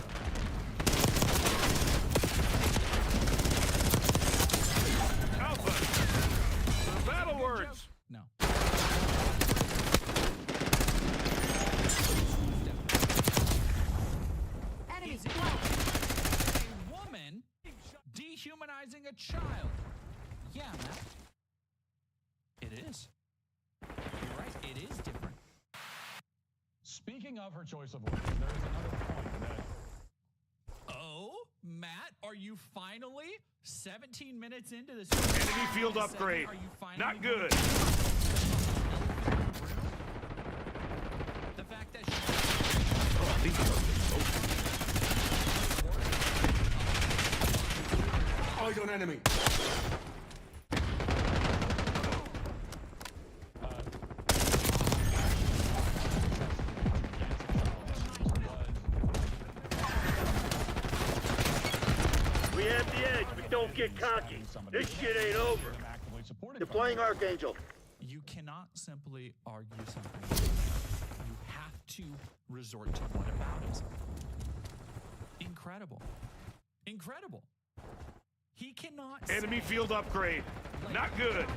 Alpha! The battle words! No. Enemies A woman dehumanizing a child. Yeah, Matt. It is. You're right, it is different. Speaking of her choice of words, there is another point that... Oh, Matt, are you finally 17 minutes into this? Enemy field upgrade. Are you finally Not good. The fact that she... Oh, these are eyes on enemy. We have the edge, but don't get cocky. This shit ain't over. Deploying Archangel. You cannot simply argue something. You have to resort to whataboutism. Incredible. Incredible. He cannot. Enemy field upgrade. Not good.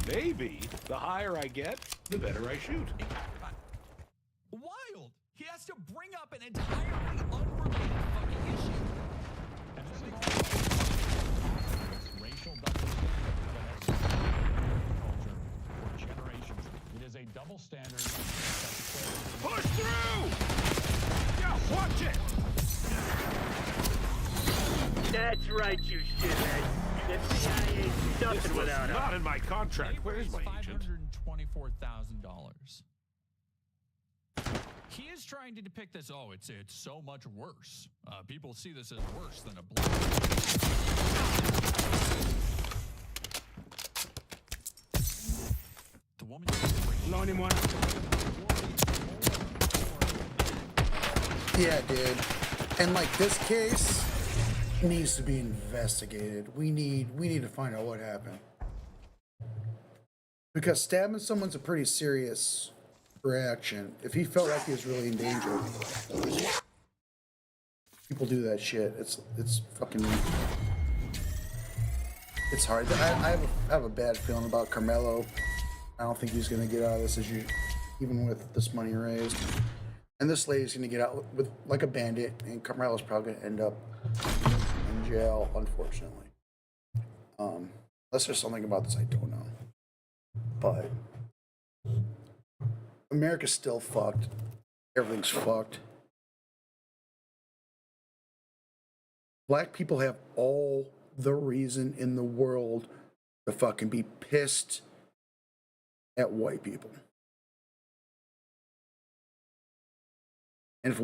Maybe the higher I get, the better I shoot. Wild. He has to bring up an entirely unrelated fucking issue. And this is all racial double standard that has culture for generations. It is a double standard. Push through! Yeah, watch it! That's right, you shithead. The CIA ain't nothing without us. Not in my contract. Where's my agent? $524,000. He is trying to depict this. Oh, it's so much worse. People see this as worse than a black. The woman. No anymore. Yeah, dude. And like this case needs to be investigated. We need to find out what happened. Because stabbing someone's a pretty serious reaction. If he felt like he was really in danger, people do that shit. It's fucking. It's hard. I have a bad feeling about Carmelo. I don't think he's gonna get out of this issue, even with this money raised. And this lady's gonna get out with like a bandit, and Carmelo's probably gonna end up in jail, unfortunately. Unless there's something about this I don't know. But America's still fucked. Everything's fucked. Black people have all the reason in the world to fucking be pissed at white people. And if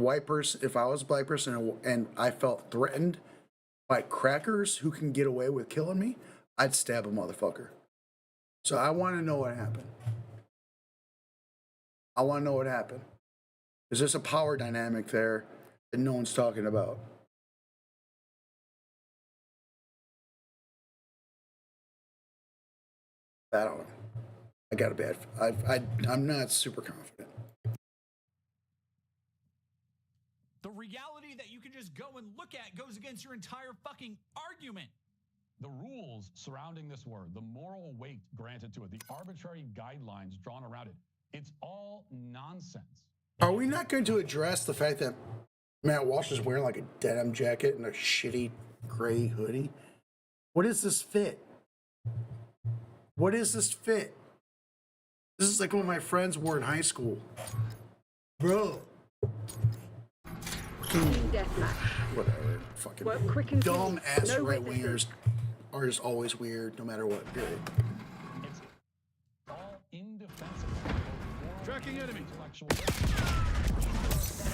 I was a black person and I felt threatened by crackers who can get away with killing me, I'd stab a motherfucker. So I want to know what happened. I want to know what happened. Is there a power dynamic there that no one's talking about? I don't know. I got a bad. I'm not super confident. The reality that you can just go and look at goes against your entire fucking argument. The rules surrounding this word, the moral weight granted to it, the arbitrary guidelines drawn around it, it's all nonsense. Are we not going to address the fact that Matt Walsh is wearing like a denim jacket and a shitty gray hoodie? What is this fit? What is this fit? This is like what my friends wore in high school. Bro. Whatever. Fucking dumb ass right wingers are just always weird no matter what, period. It's all indefinable Tracking enemy. Intellectual. You're seeing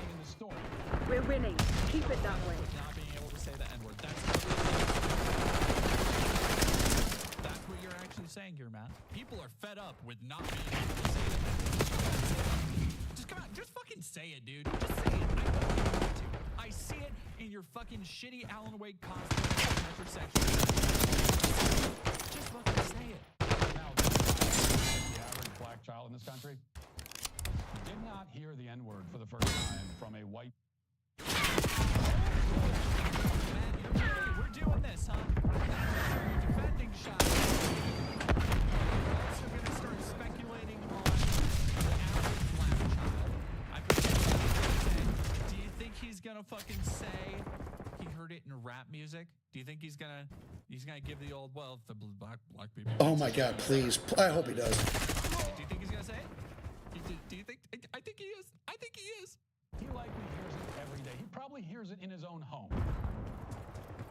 in the story. We're winning. Keep it that way. Not being able to say the N-word. That's what you're actually saying here, Matt. People are fed up with not being able to say it. Just come out. Just fucking say it, dude. Just say it. I don't want to. I see it in your fucking shitty Alan Wake costume. Just fucking say it. Now, the average black child in this country did not hear the N-word for the first time from a white. Man, we're doing this, huh? You're defending shots. We're also going to start speculating on the average black child. I forget what he's going to say. Do you think he's going to fucking say he heard it in rap music? Do you think he's going to give the old, well, if the black people... Oh my God, please. I hope he does. Do you think he's going to say it? Do you think... I think he is. I think he is. He likely hears it every day. He probably hears it in his own home.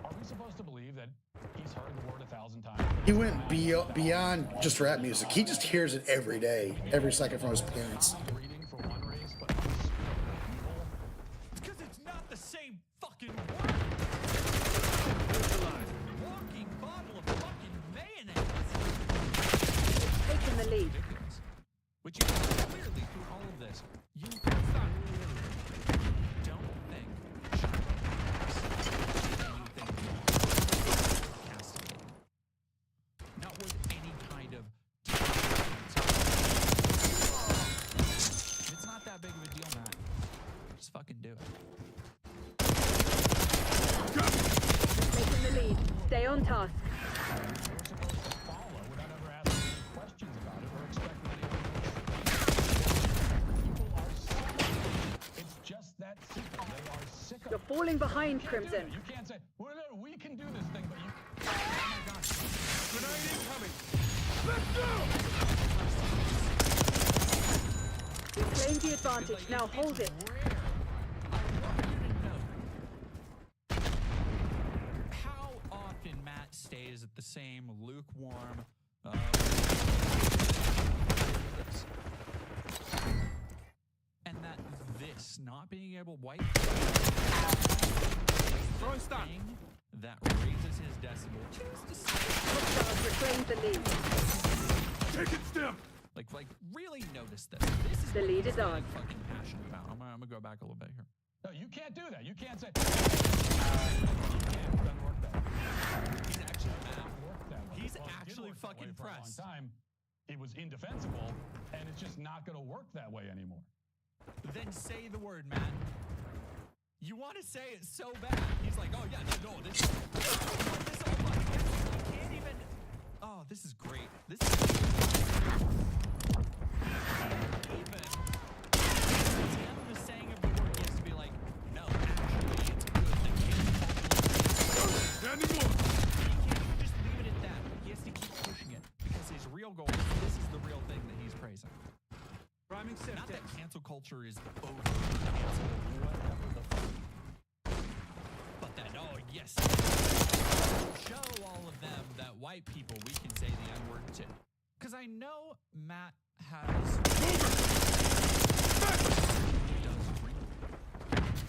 Are we supposed to believe that he's heard the word 1,000 times? He went beyond just rap music. He just hears it every day, every second from his parents. Reading for one race, but it's because it's not the same fucking word. Walking bottle of fucking mayonnaise. Taking the lead. Which you clearly through all of this, you don't think not with any kind of it's not that big of a deal, Matt. Just fucking do it. Taking the lead. Stay on task. You're falling behind, Crimson. You can't say, well, no, we can do this thing, but you... Oh my gosh. Grenade incoming. Let's go! We've claimed the advantage. Now hold it. How often Matt stays at the same lukewarm and that this not being able to wipe thing that raises his decibel just a Hostiles reclaim the lead. Take it, Stim! Like really notice this. This is the lead is on. Fucking passionate about. I'm gonna go back a little bit here. No, you can't do that. You can't say. He's actually fucking pressed. For a long time, it was indefensible, and it's just not going to work that way anymore. Then say the word, Matt. You want to say it so bad. He's like, oh yeah, no, this all fucking I can't even. Oh, this is great. This is even. The saying of the word used to be like, no, actually, it's good. They can't anymore. He can't just leave it at that. He has to keep pushing it because his real goal. This is the real thing that he's praising. Not that cancel culture is over. Cancel whatever the fuck. But that, oh yes, show all of them that white people we can say the N-word to. Because I know Matt has.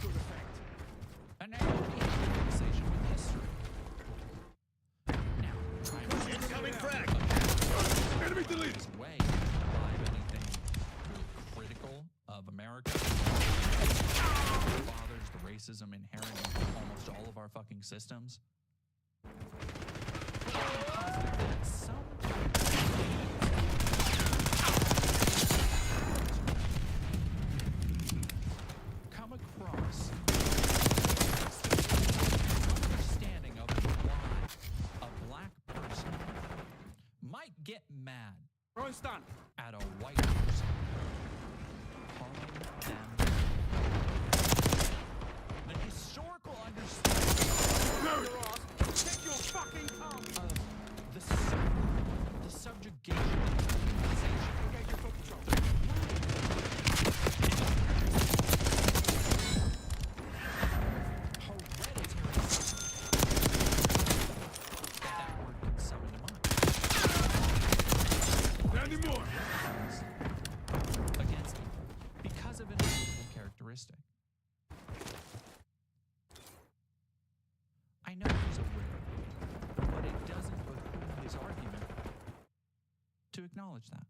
Good effect. And now we have a conversation with history. Now, incoming frag. Enemy deleted. Way anything critical of America. Bothers the racism inherent in almost all of our fucking systems. Come across understanding of why a black person might get mad at a white person. Calling them the historical understanding take your fucking of the subjugation and dehumanization. Okay, your foot control. Hereditary. That word can summon to mind. acknowledge that.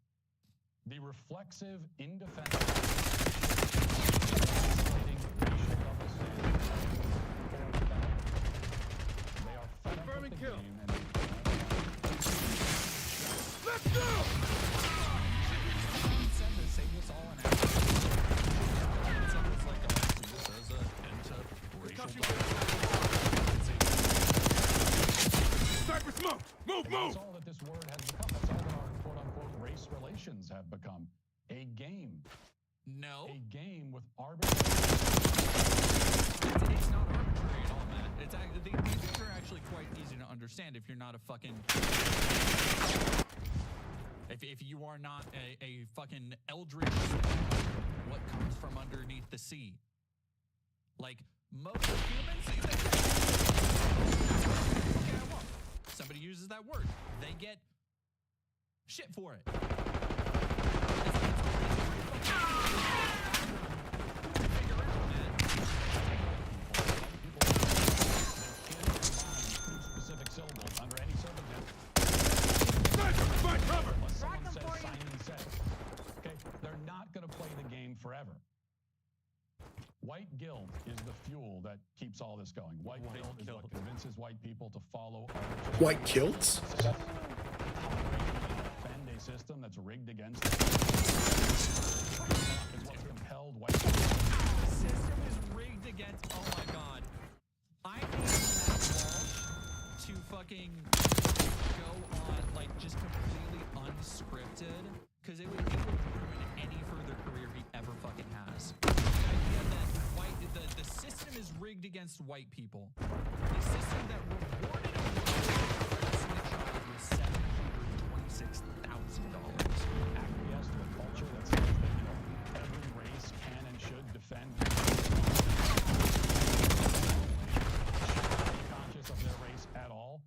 The reflexive, indefensible, isolating racial double standards they are fed up with the kill. game and Let's go! Send this, save us all an hour. It's almost like, oh, see this as a racial Sniper smoke! Move, move! That's all that this word has become. That's all that our quote-unquote race relations have become. A game. No. A game with arbitrary... It's not arbitrary at all, Matt. It's these things are actually quite easy to understand if you're not a fucking... If you are not a fucking eldritch, what comes from underneath the sea? Like, most humans... Okay, I won't. Somebody uses that word. They get shit for it. Specific syllables under any circumstance. Find cover! Unless someone says Simon says. Okay, they're not going to play the game forever. White guilt is the fuel that keeps all this going. White guilt is what convinces white people to follow White kilts? defend a system that's rigged against them. Is what's compelled white people. The system is rigged against... Oh my god. I need Matt Walsh to fucking go on, like, just completely unscripted, because it would ruin any further career he ever fucking has. The idea that the system is rigged against white people. The system that rewarded a child with $726,000. Acquiesce to a culture that says that, you know, every race can and should defend. Conscious of their race at all.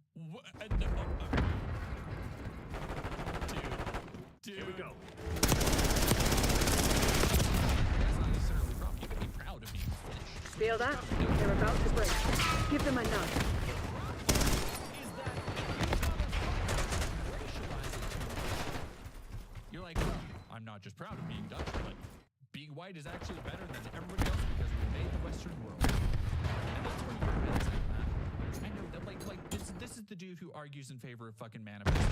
Dude. Here we go. That's not necessarily a problem. You can be proud of being finished. Feel that? They're about to break. Give them a nudge. You're like, well, I'm not just proud of being Dutch, but being white is actually better than everybody else because we made the Western world. And that's where your head's at, Matt. I know that, like this is the dude who argues in favor of fucking manifestos. I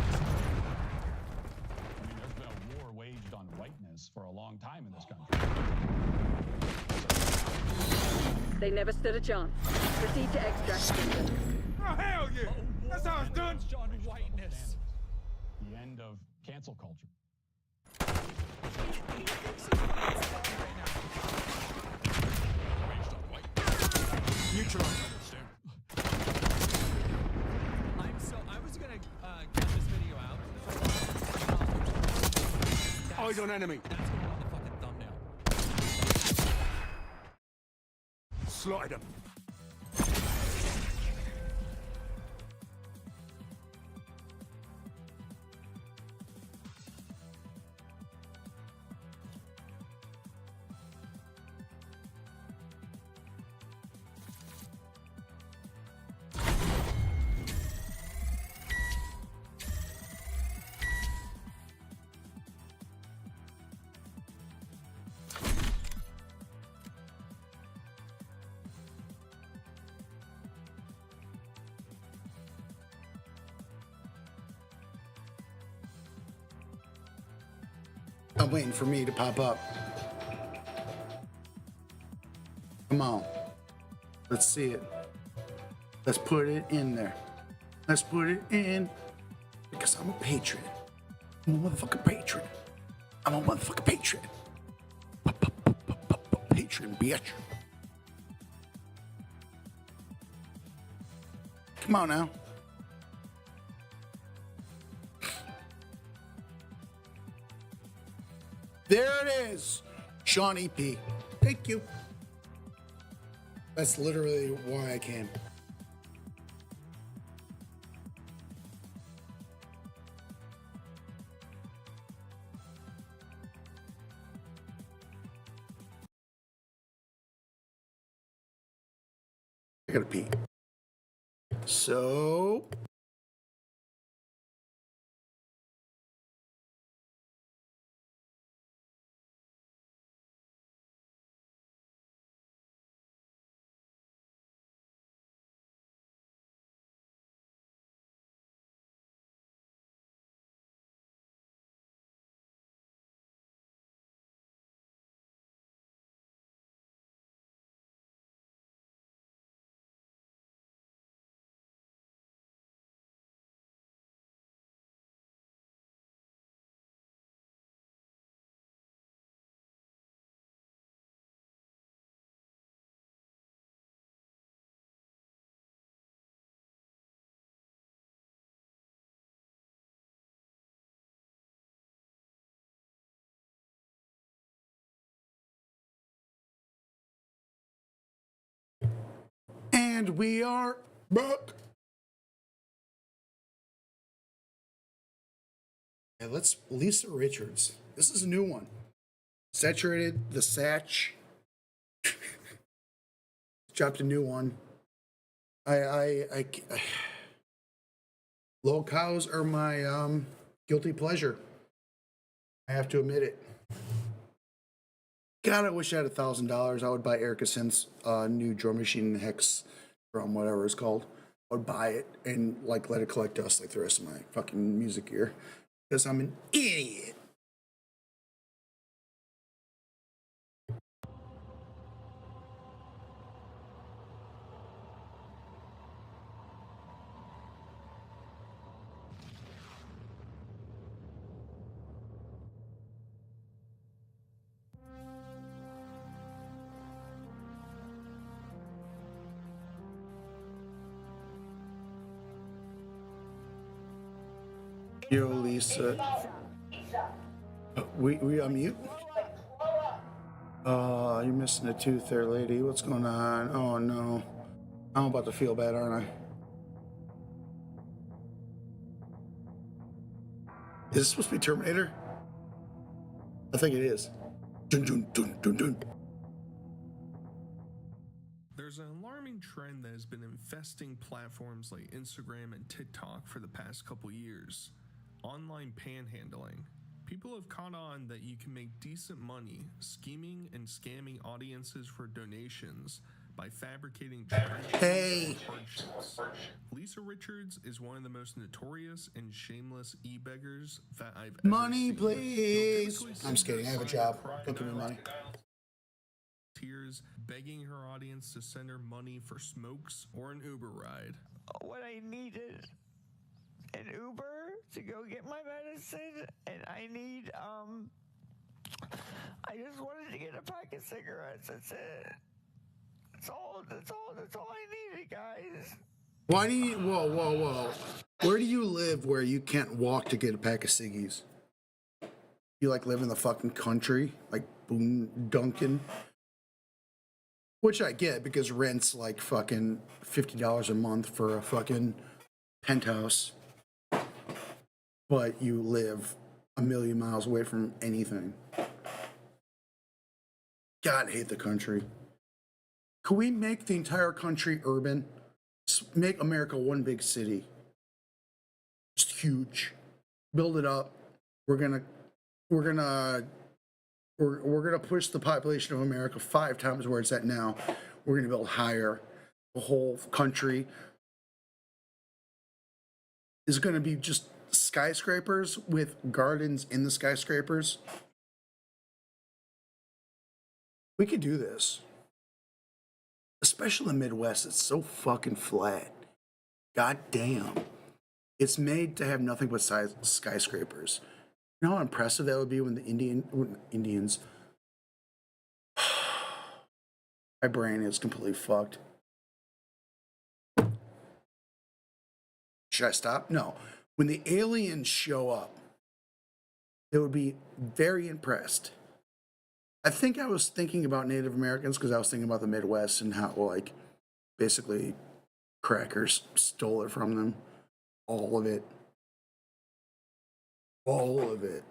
mean, there's been a war waged on whiteness for a long time in this country. They never stood a chance. Proceed to extract them. Oh, hell yeah! That's how it's done! On whiteness. The end of cancel culture. Neutralize. I was gonna cut this video out. Eyes on enemy. That's going on the fucking thumbnail. Slide him. I'm waiting for me to pop up. Come on. Let's see it. Let's put it in there. Let's put it in. Because I'm a patriot. I'm a motherfucking patriot. I'm a motherfucking patriot. Patriot, bitch. Come on now. There it is. Sean EP. Thank you. That's literally why I came. I gotta pee. So And we are back. Yeah, let's Lisa Richards. This is a new one. Saturated the Satch. Dropped a new one. Low cows are my guilty pleasure. I have to admit it. God, I wish I had $1,000. I would buy Erica Sin's new drum machine Hex drum, whatever it's called. I would buy it and like let it collect dust like the rest of my fucking music gear. Because I'm an idiot. Yo, Lisa. We unmute? You're missing a tooth there, lady. What's going on? Oh, no. I'm about to feel bad, aren't I? Is this supposed to be Terminator? I think it is. Dun, dun, dun, dun, dun. There's an alarming trend that has been infesting platforms like Instagram and TikTok for the past couple years. Online panhandling. People have caught on that you can make decent money scheming and scamming audiences for donations by fabricating hardships. Lisa Richards is one of the most notorious and shameless e-beggars that I've ever Money, seen. please. I'm just kidding. I have a job. Don't give me money. Tears begging her audience to send her money for smokes or an Uber ride. What I needed an Uber to go get my medicine, and I need I just wanted to get a pack of cigarettes. That's it. That's all I needed, guys. Why do you, whoa. Where do you live where you can't walk to get a pack of ciggies? You like live in the fucking country, like Boone Duncan? Which I get because rent's like fucking $50 a month for a fucking penthouse. But you live a million miles away from anything. God, I hate the country. Could we make the entire country urban? Make America one big city. Just huge. Build it up. We're gonna push the population of America 5 times where it's at now. We're gonna build higher. The whole country is gonna be just skyscrapers with gardens in the skyscrapers. We could do this. Especially in the Midwest, it's so fucking flat. God damn. It's made to have nothing but skyscrapers. You know how impressive that would be when the Indians... My brain is completely fucked. Should I stop? No. When the aliens show up, they would be very impressed. I think I was thinking about Native Americans because I was thinking about the Midwest and how, like, basically crackers stole it from them. All of it. All of it.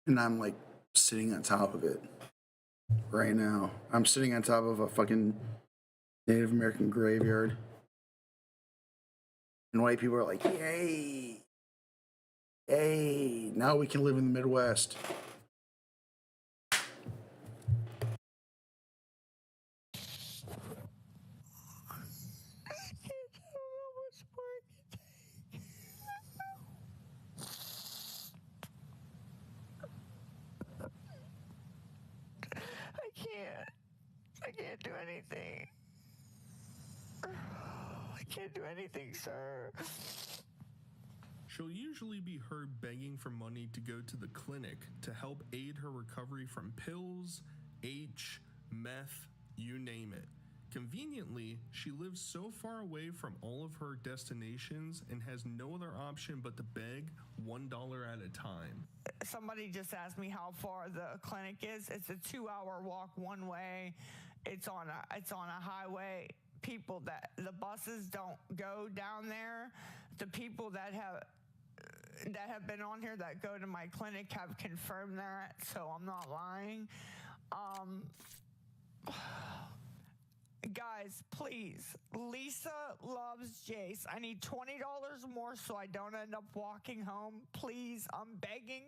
And I'm, like, sitting on top of it right now. I'm sitting on top of a fucking Native American graveyard. And white people are like, yay. Yay. Now we can live in the Midwest. I can't do anything. I can't do anything, sir. She'll usually be heard begging for money to go to the clinic to help aid her recovery from pills, H, meth, you name it. Conveniently, she lives so far away from all of her destinations and has no other option but to beg $1 at a time. Somebody just asked me how far the clinic is. It's a 2-hour walk one way. it's on a highway. People that the buses don't go down there. The people that have been on here that go to my clinic have confirmed that, so I'm not lying. Guys, please, Lisa loves Jace. I need $20 more so I don't end up walking home. Please, I'm begging.